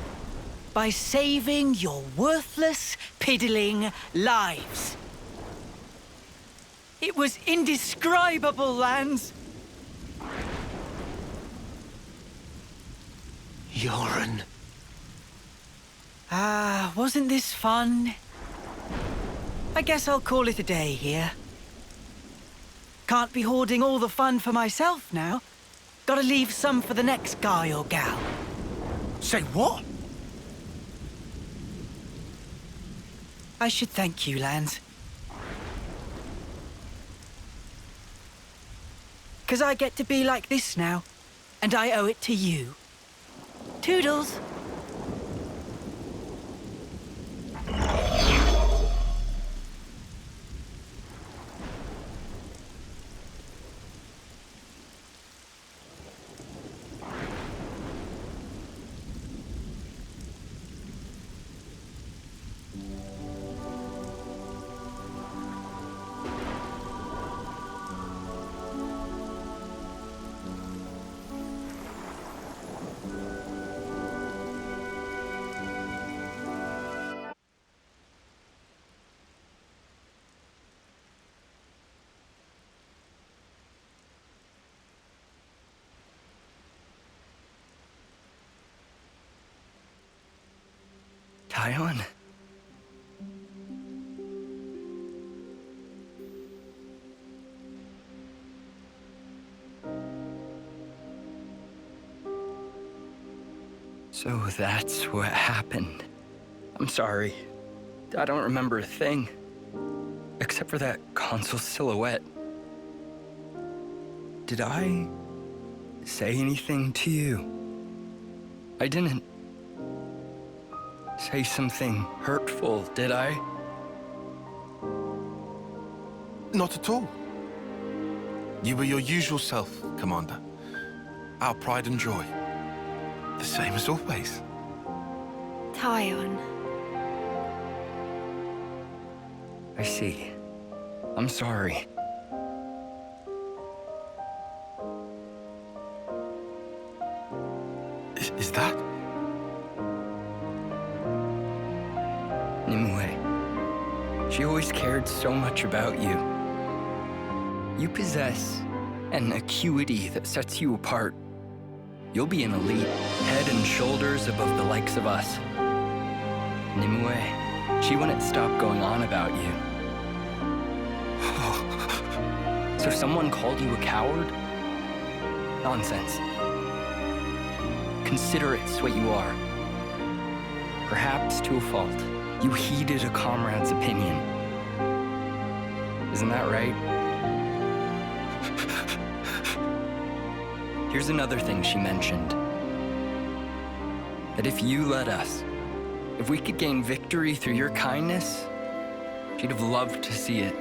by saving your worthless, piddling lives. It was indescribable, Lance. Yoren. Ah, wasn't this fun? I guess I'll call it a day here. Can't be hoarding all the fun for myself now. Gotta leave some for the next guy or gal. Say what? I should thank you, Lance. 'Cause I get to be like this now, and I owe it to you. Toodles! Taion, So that's what happened. I'm sorry. I don't remember a thing. Except for that console silhouette. Did I say anything to you? I didn't say something hurtful, did I? Not at all. You were your usual self, Commander. Our pride and joy. The same as always. Tyon. I see. I'm sorry. Is that? Nimue. She always cared so much about you. You possess an acuity that sets you apart. You'll be an elite, head and shoulders above the likes of us. Nimue, she wouldn't stop going on about you. So someone called you a coward? Nonsense. Considerate's what you are. Perhaps to a fault. You heeded a comrade's opinion. Isn't that right? Here's another thing she mentioned. That if you let us, if we could gain victory through your kindness, she'd have loved to see it.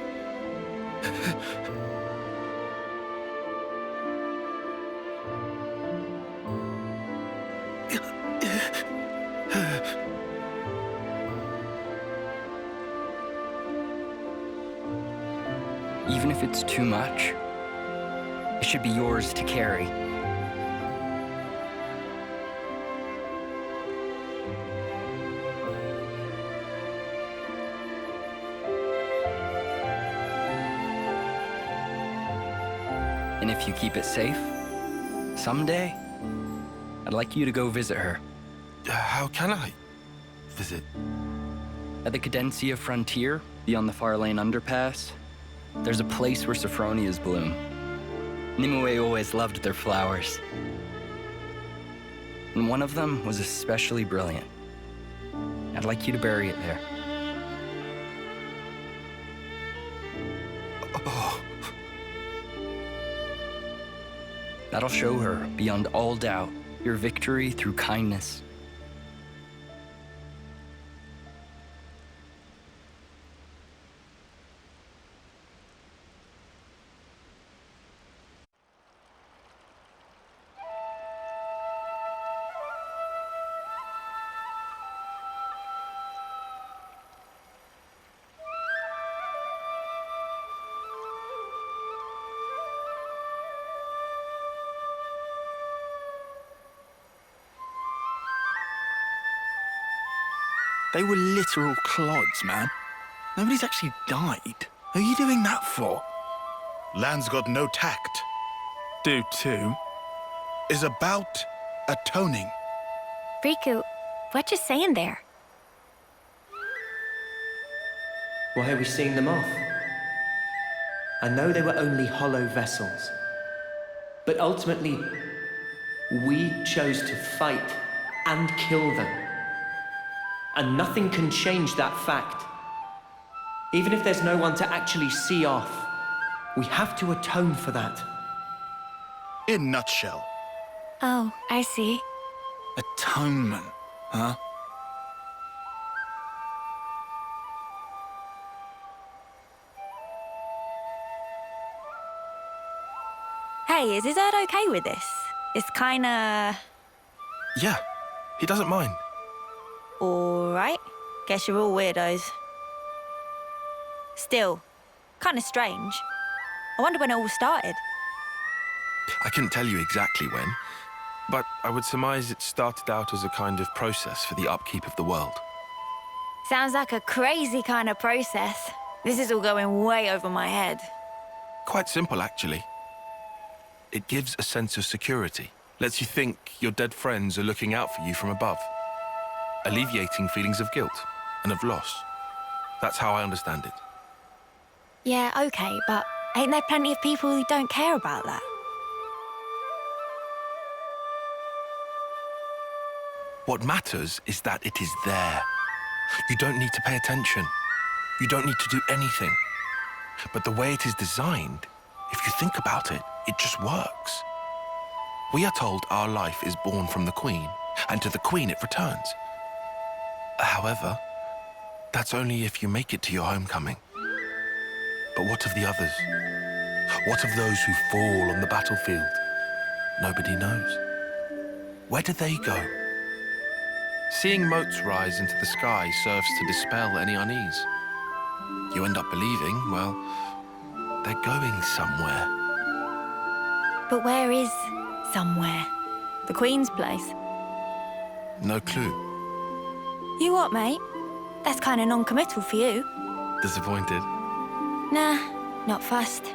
Even if it's too much, it should be yours to carry. And if you keep it safe, someday, I'd like you to go visit her. How can I visit? At the Cadencia frontier, beyond the Far Lane underpass, there's a place where Saffronias bloom. Nimue always loved their flowers. And one of them was especially brilliant. I'd like you to bury it there. Oh. That'll show her, beyond all doubt, your victory through kindness. They were literal clods, man. Nobody's actually died. Who are you doing that for? Land's got no tact. Do too. Is about atoning. Riku, what you saying there? Why are we seeing them off? I know they were only hollow vessels, but ultimately, we chose to fight and kill them. And nothing can change that fact. Even if there's no one to actually see off, we have to atone for that. In nutshell. Oh, I see. Atonement, huh? Hey, is Dad okay with this? It's kinda... Yeah, he doesn't mind. Alright. Guess you're all weirdos. Still, kinda strange. I wonder when it all started. I couldn't tell you exactly when, but I would surmise it started out as a kind of process for the upkeep of the world. Sounds like a crazy kind of process. This is all going way over my head. Quite simple, actually. It gives a sense of security, lets you think your dead friends are looking out for you from above, alleviating feelings of guilt and of loss. That's how I understand it. Yeah, okay, but ain't there plenty of people who don't care about that? What matters is that it is there. You don't need to pay attention. You don't need to do anything. But the way it is designed, if you think about it, it just works. We are told our life is born from the Queen, and to the Queen it returns. However, that's only if you make it to your homecoming. But what of the others? What of those who fall on the battlefield? Nobody knows. Where do they go? Seeing motes rise into the sky serves to dispel any unease. You end up believing, well, they're going somewhere. But where is somewhere? The Queen's place? No clue. You what, mate? That's kind of non-committal for you. Disappointed? Nah, not fussed.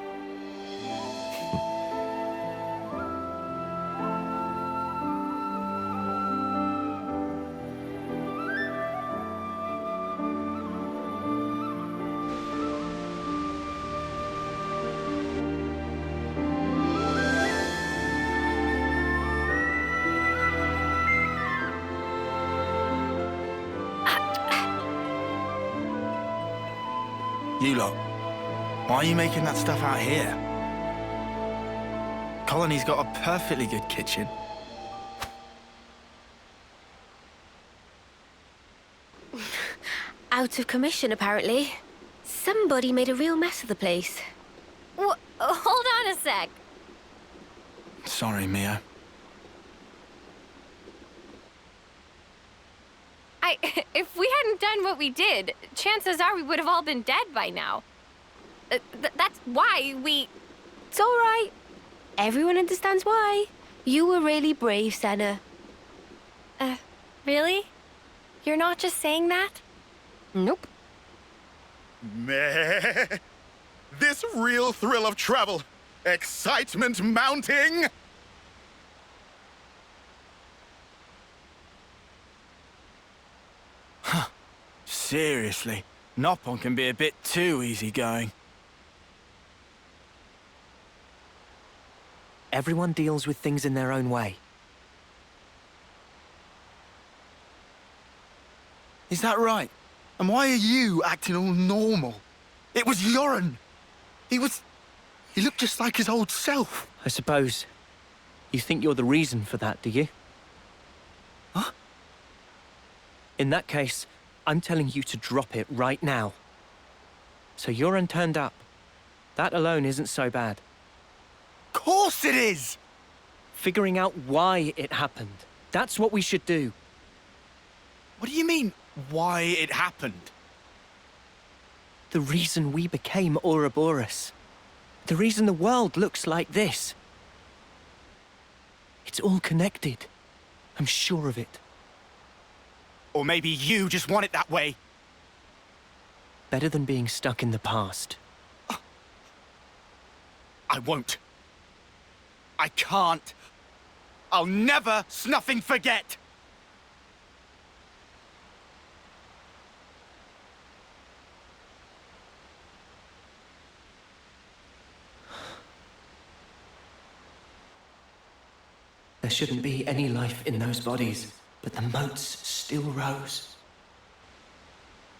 You lot, why are you making that stuff out here? Colony's got a perfectly good kitchen. Out of commission, apparently. Somebody made a real mess of the place. Hold on a sec. Sorry, Mia. If we hadn't done what we did, chances are we would have all been dead by now. That's why we... It's all right. Everyone understands why. You were really brave, Senna. Really? You're not just saying that? Nope. Meh. This real thrill of travel. Excitement mounting. Seriously, Noppon can be a bit too easygoing. Everyone deals with things in their own way. Is that right? And why are you acting all normal? It was Yoren. He looked just like his old self. I suppose you think you're the reason for that, do you? Huh? In that case, I'm telling you to drop it right now. So Yoren turned up. That alone isn't so bad. Of course it is! Figuring out why it happened. That's what we should do. What do you mean, why it happened? The reason we became Ouroboros. The reason the world looks like this. It's all connected. I'm sure of it. Or maybe you just want it that way. Better than being stuck in the past. I won't. I can't. I'll never snuffing forget. There shouldn't be any life in those bodies, but the motes still rose.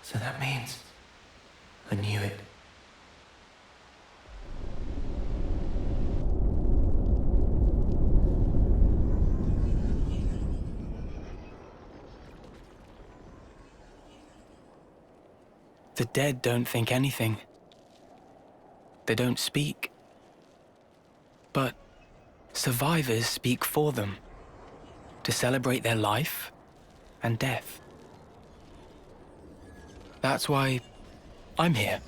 So that means I knew it. The dead don't think anything. They don't speak. But survivors speak for them, to celebrate their life and death. That's why I'm here.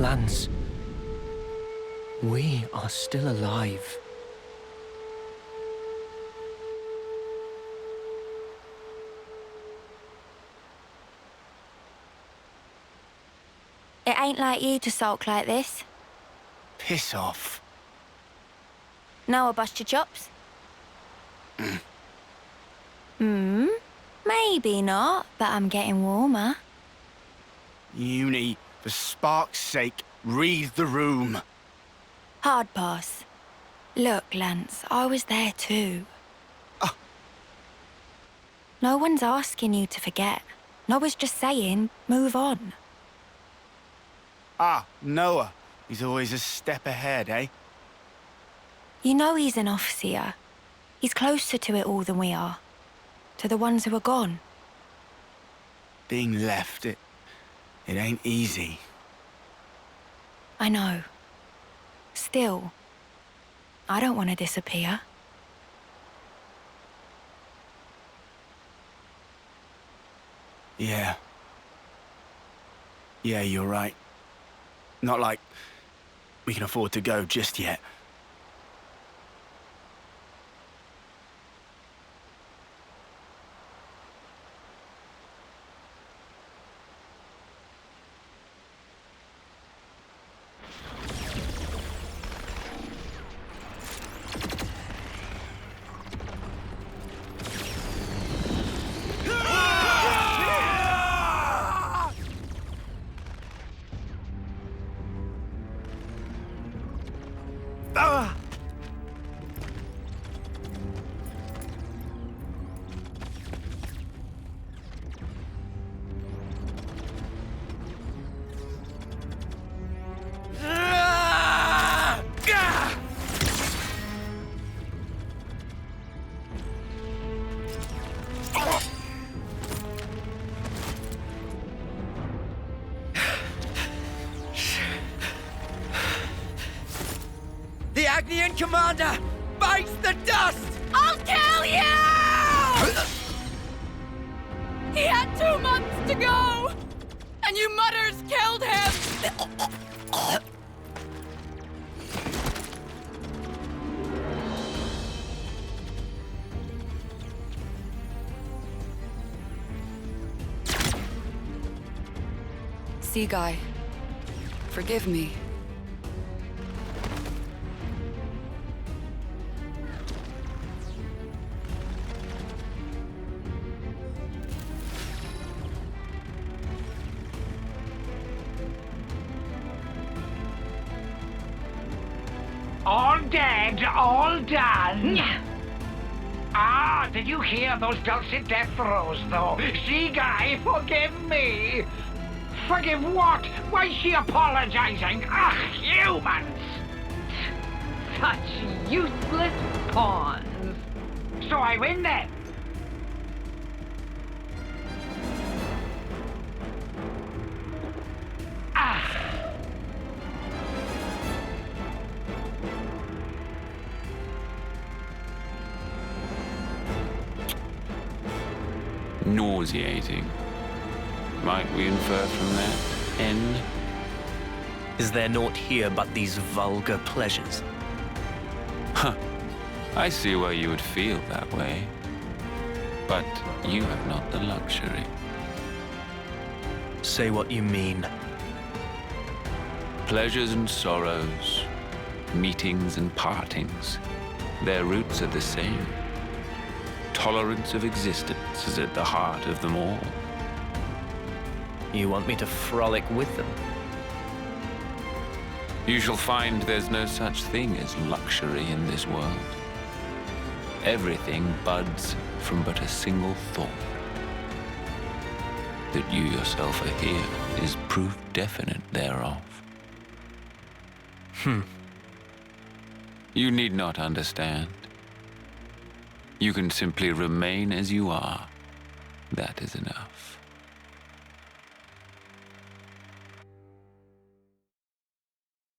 Lance, we are still alive. It ain't like you to sulk like this. Piss off. Now I bust your chops? Maybe not, but I'm getting warmer. Uni, for spark's sake, read the room. Hard pass. Look, Lance, I was there too. No one's asking you to forget. Noah's just saying, move on. Noah. He's always a step ahead, eh? You know he's an officer. He's closer to it all than we are. To the ones who are gone. Being left, it ain't easy. I know. Still, I don't want to disappear. Yeah. Yeah, you're right. Not like we can afford to go just yet. The Agnian commander bites the dust! I'll kill you! He had 2 months to go! And you mutters killed him! Sea Guy, forgive me. All dead, all done. Did you hear those dulcet death throes, though? Sea Guy, forgive me. Forgive what? Why is she apologizing? Ugh, humans! Such useless pawns. So I win then. Nauseating. Might we infer from that, N? Is there naught here but these vulgar pleasures? Huh. I see why you would feel that way. But you have not the luxury. Say what you mean. Pleasures and sorrows, meetings and partings, their roots are the same. Tolerance of existence is at the heart of them all. You want me to frolic with them? You shall find there's no such thing as luxury in this world. Everything buds from but a single thought. That you yourself are here is proof definite thereof. You need not understand. You can simply remain as you are. That is enough.